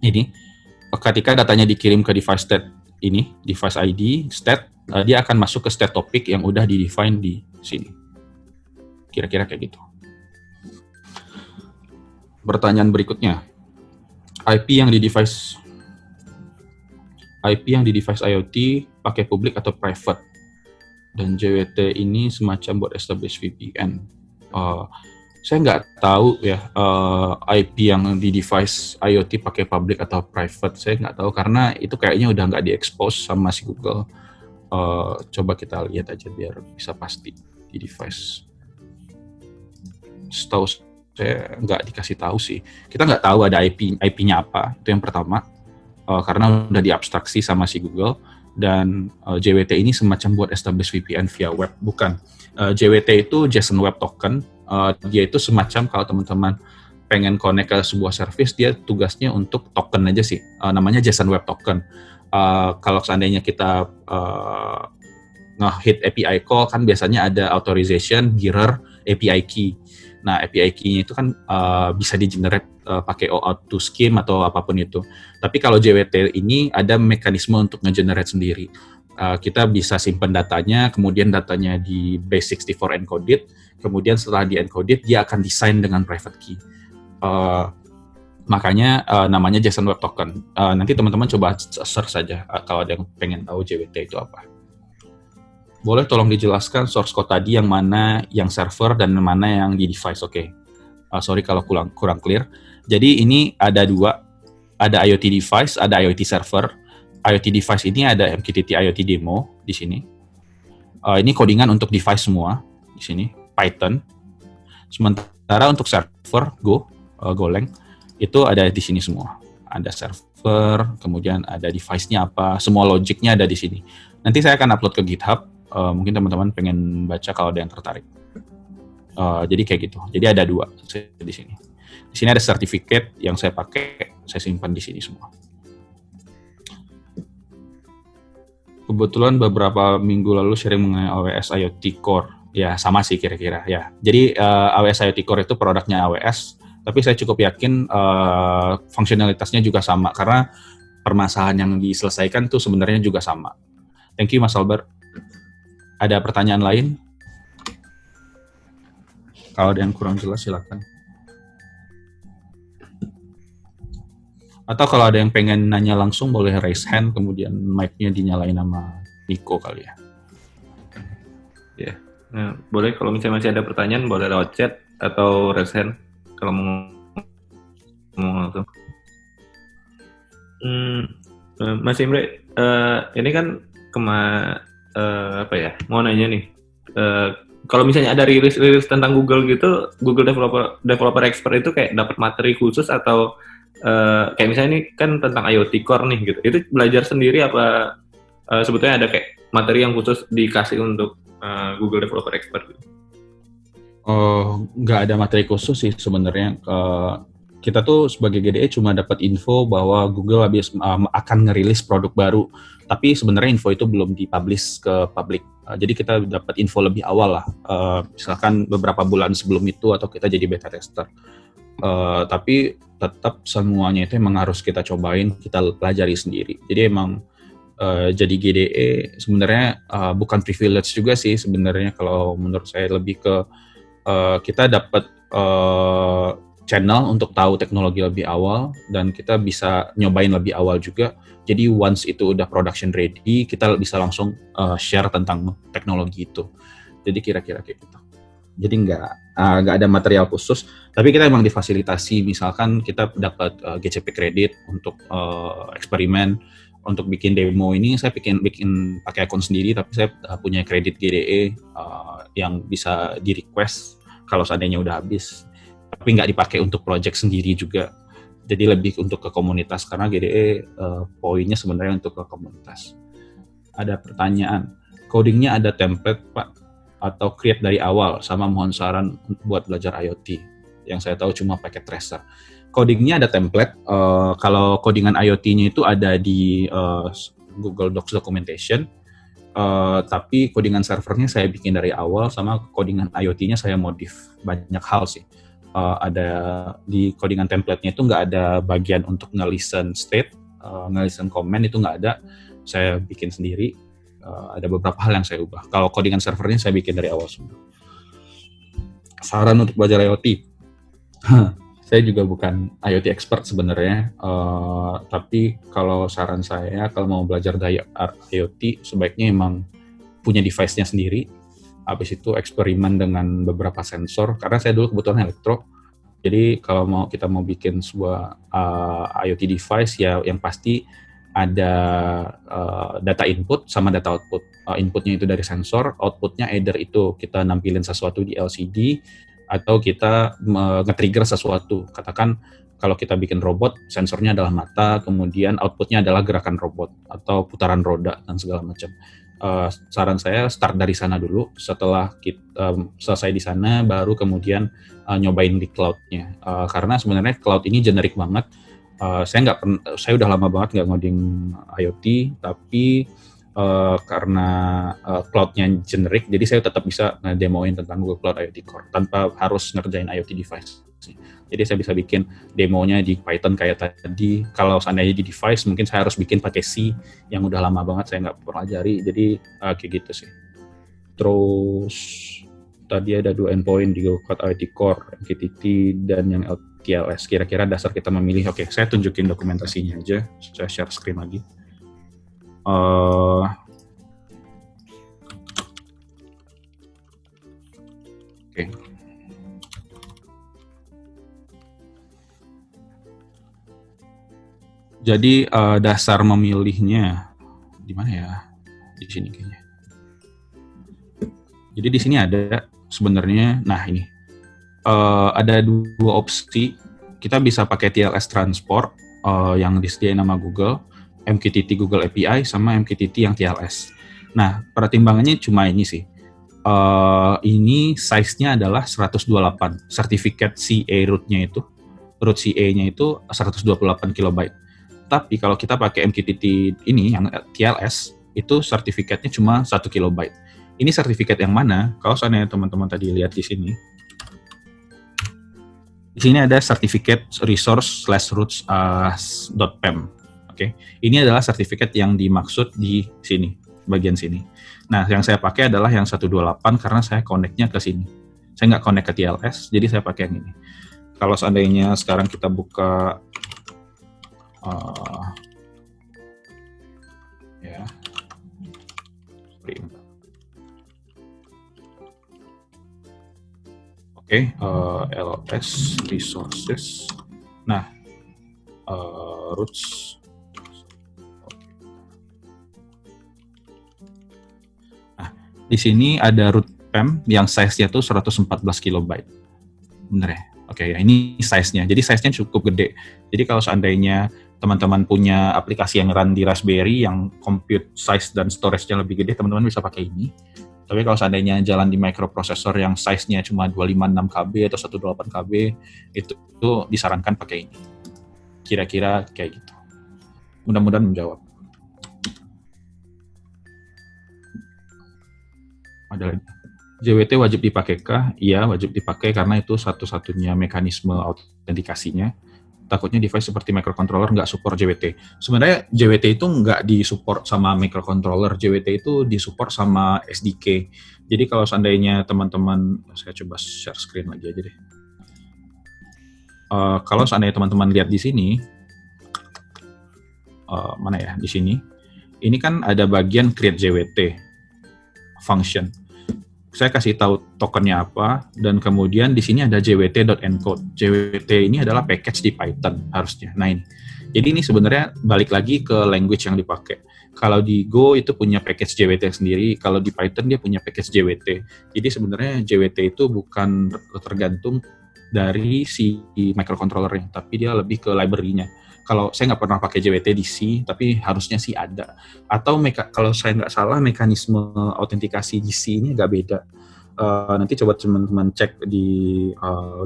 Ini. Ketika datanya dikirim ke device state ini, device ID, state, dia akan masuk ke state topic yang udah di-define di sini. Kira-kira kayak gitu. Pertanyaan berikutnya. IP yang di device IoT pakai public atau private? Dan JWT ini semacam buat establish VPN. Saya nggak tahu ya IP yang di device IoT pakai public atau private. Saya nggak tahu karena itu kayaknya udah nggak di-expose sama si Google. Coba kita lihat aja biar bisa pasti di device. Setahu saya nggak dikasih tahu sih. Kita nggak tahu ada IP-nya apa. Itu yang pertama. Karena udah diabstraksi sama si Google. Dan JWT ini semacam buat establish VPN via web. Bukan. JWT itu JSON Web Token. Dia itu semacam kalau teman-teman pengen connect ke sebuah service, dia tugasnya untuk token aja sih. Namanya JSON Web Token. Kalau seandainya kita nge-hit API call, kan biasanya ada authorization, mirror, API key. Nah, API key-nya itu kan bisa di-generate pakai OAuth to scheme atau apapun itu. Tapi kalau JWT ini ada mekanisme untuk nge-generate sendiri. Kita bisa simpan datanya, kemudian datanya di base64 encoded, kemudian setelah di-encoded, dia akan design dengan private key. Makanya namanya JSON Web Token. Nanti teman-teman coba search saja kalau ada yang pengen tahu JWT itu apa. Boleh tolong dijelaskan source code tadi yang mana yang server dan mana yang di device? Oke. Sorry kalau kurang clear. Jadi ini ada dua, ada IoT device, ada IoT server. IoT device ini ada MQTT IoT demo di sini. Ini codingan untuk device semua di sini, Python. Sementara untuk server Golang itu ada di sini semua. Ada server, kemudian ada device-nya apa, semua logiknya ada di sini. Nanti saya akan upload ke GitHub. Mungkin teman-teman pengen baca kalau ada yang tertarik. Jadi kayak gitu. Jadi ada dua di sini. Di sini ada sertifikat yang saya pakai, saya simpan di sini semua. Kebetulan beberapa minggu lalu sharing mengenai AWS IoT Core. Ya, sama sih kira-kira. Ya. Jadi AWS IoT Core itu produknya AWS, tapi saya cukup yakin fungsionalitasnya juga sama karena permasalahan yang diselesaikan itu sebenarnya juga sama. Thank you Mas Albert. Ada pertanyaan lain? Kalau ada yang kurang jelas silakan. Atau kalau ada yang pengen nanya langsung boleh raise hand, kemudian mic-nya dinyalain sama Nico kali ya. Ya, nah, boleh kalau misalnya masih ada pertanyaan boleh lewat chat atau raise hand kalau mau ngomong langsung. Mas Imre, ini kan apa ya? Mau nanya nih. Kalau misalnya ada rilis tentang Google gitu, Google Developer Expert itu kayak dapat materi khusus atau kayak misalnya ini kan tentang IoT Core nih gitu. Itu belajar sendiri apa sebetulnya ada kayak materi yang khusus dikasih untuk Google Developer Expert gitu? Nggak ada materi khusus sih sebenarnya. Kita tuh sebagai GDE cuma dapat info bahwa Google habis akan ngerilis produk baru, tapi sebenarnya info itu belum dipublish ke publik. Jadi kita dapat info lebih awal lah, misalkan beberapa bulan sebelum itu atau kita jadi beta tester. Tapi tetap semuanya itu emang harus kita cobain, kita pelajari sendiri. Jadi emang jadi GDE sebenarnya bukan privilege juga sih sebenarnya, kalau menurut saya lebih ke kita dapat channel untuk tahu teknologi lebih awal dan kita bisa nyobain lebih awal juga. Jadi once itu udah production ready, kita bisa langsung share tentang teknologi itu. Jadi kira-kira kayak gitu. Jadi nggak ada material khusus, tapi kita emang difasilitasi. Misalkan kita dapat GCP kredit untuk eksperimen, untuk bikin demo ini saya bikin pakai akun sendiri, tapi saya punya kredit GDE yang bisa di request kalau seandainya udah habis, tapi nggak dipakai untuk project sendiri juga. Jadi lebih untuk ke komunitas, karena GDE poinnya sebenarnya untuk ke komunitas. Ada pertanyaan, codingnya ada template Pak atau create dari awal, sama mohon saran buat belajar IoT. Yang saya tahu cuma pakai tracer. Codingnya ada template. Kalau codingan IoT-nya itu ada di Google Docs documentation. Tapi codingan servernya saya bikin dari awal, sama codingan IoT-nya saya modif banyak hal sih. Ada di codingan template-nya itu nggak ada bagian untuk nge-listen state, nge-listen comment itu nggak ada. Saya bikin sendiri. Ada beberapa hal yang saya ubah. Kalau codingan servernya saya bikin dari awal semua. Saran untuk belajar IoT. Saya juga bukan IoT expert sebenarnya, tapi kalau saran saya kalau mau belajar dari IoT sebaiknya emang punya device-nya sendiri. Habis itu eksperimen dengan beberapa sensor, karena saya dulu kebetulan elektro. Jadi kalau kita mau bikin sebuah IoT device ya yang pasti ada data input sama data output. Inputnya itu dari sensor, outputnya either itu kita nampilin sesuatu di LCD atau kita nge-trigger sesuatu. Katakan kalau kita bikin robot, sensornya adalah mata, kemudian outputnya adalah gerakan robot atau putaran roda dan segala macam. Saran saya start dari sana dulu. Setelah kita selesai di sana, baru kemudian nyobain di cloud-nya. Karena sebenarnya cloud ini generik banget. Saya udah lama banget nggak ngoding IoT, tapi karena cloud-nya generik, jadi saya tetap bisa ngedemoin tentang Google Cloud IoT Core tanpa harus ngerjain IoT device. Jadi saya bisa bikin demonya di Python kayak tadi. Kalau seandainya di device, mungkin saya harus bikin pakai C yang udah lama banget saya nggak pelajari. Jadi kayak gitu sih. Terus tadi ada 2 endpoint di Google Cloud IoT Core, MQTT dan yang TLS. Kira-kira dasar kita memilih. Oke, saya tunjukin dokumentasinya aja. Saya share screen lagi. Oke. Jadi dasar memilihnya di mana ya? Di sini kayaknya. Jadi di sini ada sebenarnya. Nah ini ada 2 opsi. Kita bisa pakai TLS transport yang disediain nama Google, MQTT Google API, sama MQTT yang TLS. Nah, pertimbangannya cuma ini sih. Ini size-nya adalah 128. Sertifikat CA root-nya itu, root CA-nya itu 128 KB. Tapi kalau kita pakai MQTT ini, yang TLS, itu sertifikatnya cuma 1 KB. Ini sertifikat yang mana? Kalau seandainya teman-teman tadi lihat di sini, di sini ada sertifikat resource/roots.pem. Oke, ini adalah sertifikat yang dimaksud di sini, bagian sini. Nah, yang saya pakai adalah yang 128 karena saya connect-nya ke sini. Saya nggak connect ke TLS, jadi saya pakai yang ini. Kalau seandainya sekarang kita buka ya, Oke, LS resources. Nah, roots. Di sini ada root PEM yang size-nya tuh 114 kilobyte. Bener ya? Oke, ya ini size-nya. Jadi size-nya cukup gede. Jadi kalau seandainya teman-teman punya aplikasi yang run di Raspberry yang compute size dan storage-nya lebih gede, teman-teman bisa pakai ini. Tapi kalau seandainya jalan di microprocessor yang size-nya cuma 256 KB atau 18 KB, itu disarankan pakai ini. Kira-kira kayak gitu. Mudah-mudahan menjawab. Ada lagi. JWT wajib dipakaikah? Iya, wajib dipakai karena itu satu-satunya mekanisme autentikasinya. Takutnya device seperti microcontroller nggak support JWT. Sebenarnya JWT itu nggak disupport sama microcontroller, JWT itu disupport sama SDK. Jadi kalau seandainya teman-teman, saya coba share screen lagi aja deh. Kalau seandainya teman-teman lihat di sini, mana ya, di sini, ini kan ada bagian create JWT function. Saya kasih tahu tokennya apa, dan kemudian di sini ada jwt.encode. JWT ini adalah package di Python harusnya. Nah ini, jadi ini sebenarnya balik lagi ke language yang dipakai. Kalau di Go itu punya package JWT sendiri, kalau di Python dia punya package JWT. Jadi sebenarnya JWT itu bukan tergantung dari si microcontrollernya, tapi dia lebih ke library-nya. Kalau saya nggak pernah pakai JWT di C, tapi harusnya sih ada. Atau kalau saya nggak salah mekanisme autentikasi di C ini agak beda. Nanti coba teman-teman cek di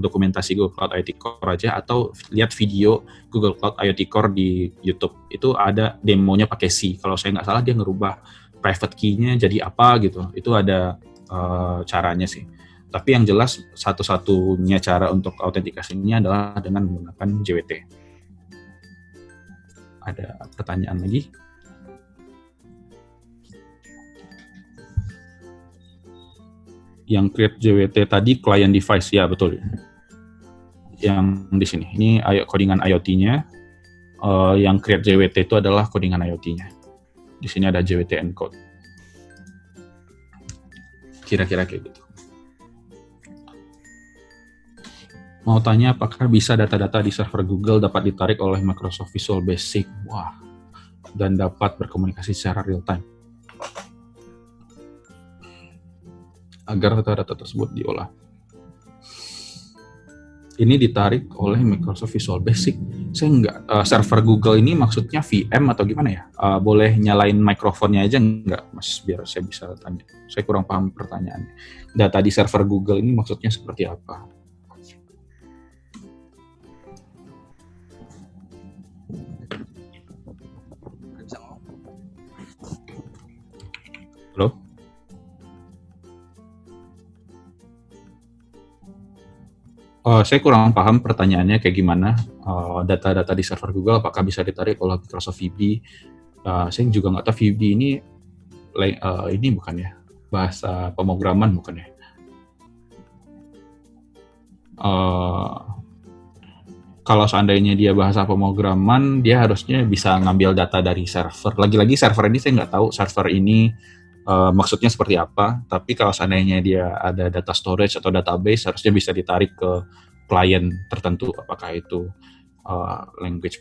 dokumentasi Google Cloud IoT Core aja, atau lihat video Google Cloud IoT Core di YouTube. Itu ada demonya pakai C. Kalau saya nggak salah dia ngerubah private key-nya jadi apa gitu. Itu ada caranya sih. Tapi yang jelas satu-satunya cara untuk autentikasinya adalah dengan menggunakan JWT. Ada pertanyaan lagi? Yang create JWT tadi client device, ya betul. Yang di sini, ini codingan IoT-nya. Yang create JWT itu adalah codingan IoT-nya. Di sini ada JWT encode. Kira-kira kayak gitu. Mau tanya apakah bisa data-data di server Google dapat ditarik oleh Microsoft Visual Basic? Wah, dan dapat berkomunikasi secara real time. Agar data-data tersebut diolah. Ini ditarik oleh Microsoft Visual Basic. Saya nggak, server Google ini maksudnya VM atau gimana ya? Boleh nyalain mikrofonnya aja nggak, Mas? Biar saya bisa tanya. Saya kurang paham pertanyaannya. Data di server Google ini maksudnya seperti apa? Halo? Saya kurang paham pertanyaannya kayak gimana. Data-data di server Google apakah bisa ditarik oleh Microsoft VB? Saya juga nggak tahu VB ini bukan ya, bahasa pemrograman bukan ya? Kalau seandainya dia bahasa pemrograman, dia harusnya bisa ngambil data dari server. Lagi-lagi server ini saya nggak tahu server ini maksudnya seperti apa, tapi kalau seandainya dia ada data storage atau database, harusnya bisa ditarik ke klien tertentu, apakah itu language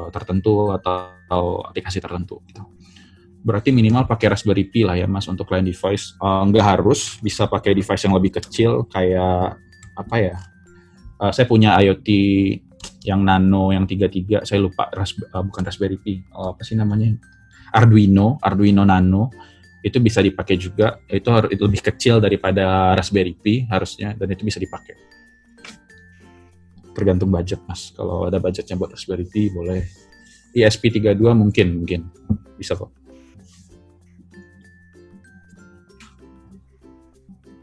tertentu atau aplikasi tertentu. Gitu. Berarti minimal pakai Raspberry Pi lah ya, Mas, untuk client device. Nggak harus, bisa pakai device yang lebih kecil, kayak apa ya? Saya punya IoT yang Nano, yang 33, saya lupa, bukan Raspberry Pi, apa sih namanya? Arduino Nano. Itu bisa dipakai juga, itu lebih kecil daripada Raspberry Pi harusnya, dan itu bisa dipakai. Tergantung budget, Mas. Kalau ada budgetnya buat Raspberry Pi, boleh. ESP32 mungkin bisa kok.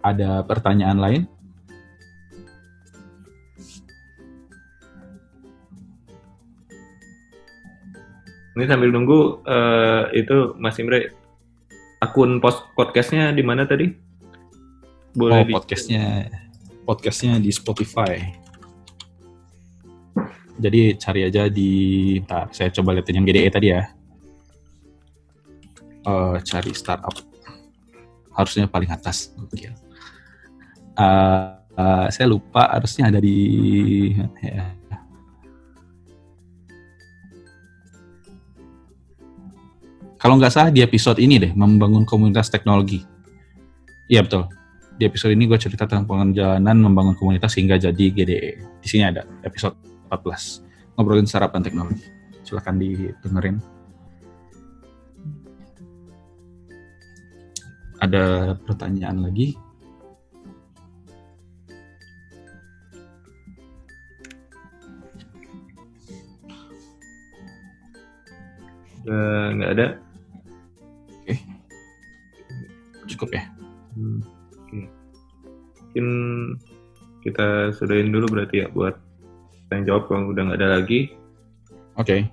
Ada pertanyaan lain? Ini sambil nunggu itu Mas Imre, akun podcastnya di mana tadi? Boleh podcastnya di Spotify. Jadi cari aja saya coba liatin yang GDE tadi ya. Cari startup. Harusnya paling atas. Gokil. Saya lupa, harusnya ada di ya. Kalau nggak salah di episode ini deh, membangun komunitas teknologi. Iya betul. Di episode ini gue cerita tentang perjalanan membangun komunitas hingga jadi GDE. Di sini ada episode 14, ngobrolin startup dan teknologi. Silahkan didengerin. Ada pertanyaan lagi? Nggak ada. Oke. Cukup ya. Oke. Mungkin kita sudahin dulu berarti ya buat tanya jawab kalau udah nggak ada lagi. Oke.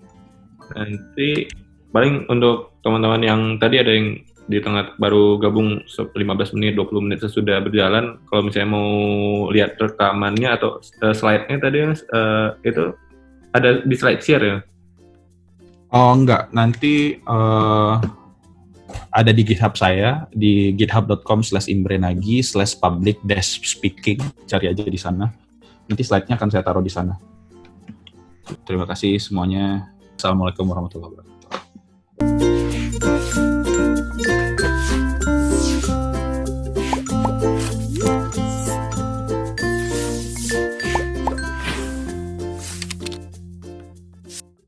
Nanti paling untuk teman-teman yang tadi ada yang di tengah baru gabung 15 menit, 20 menit sesudah berjalan, kalau misalnya mau lihat rekamannya atau slide-nya tadi itu ada di slide share ya? Oh enggak, nanti ada di GitHub saya di github.com/imbrenagi/public-speaking, cari aja di sana. Nanti slide-nya akan saya taruh di sana. Terima kasih semuanya. Assalamualaikum warahmatullahi wabarakatuh.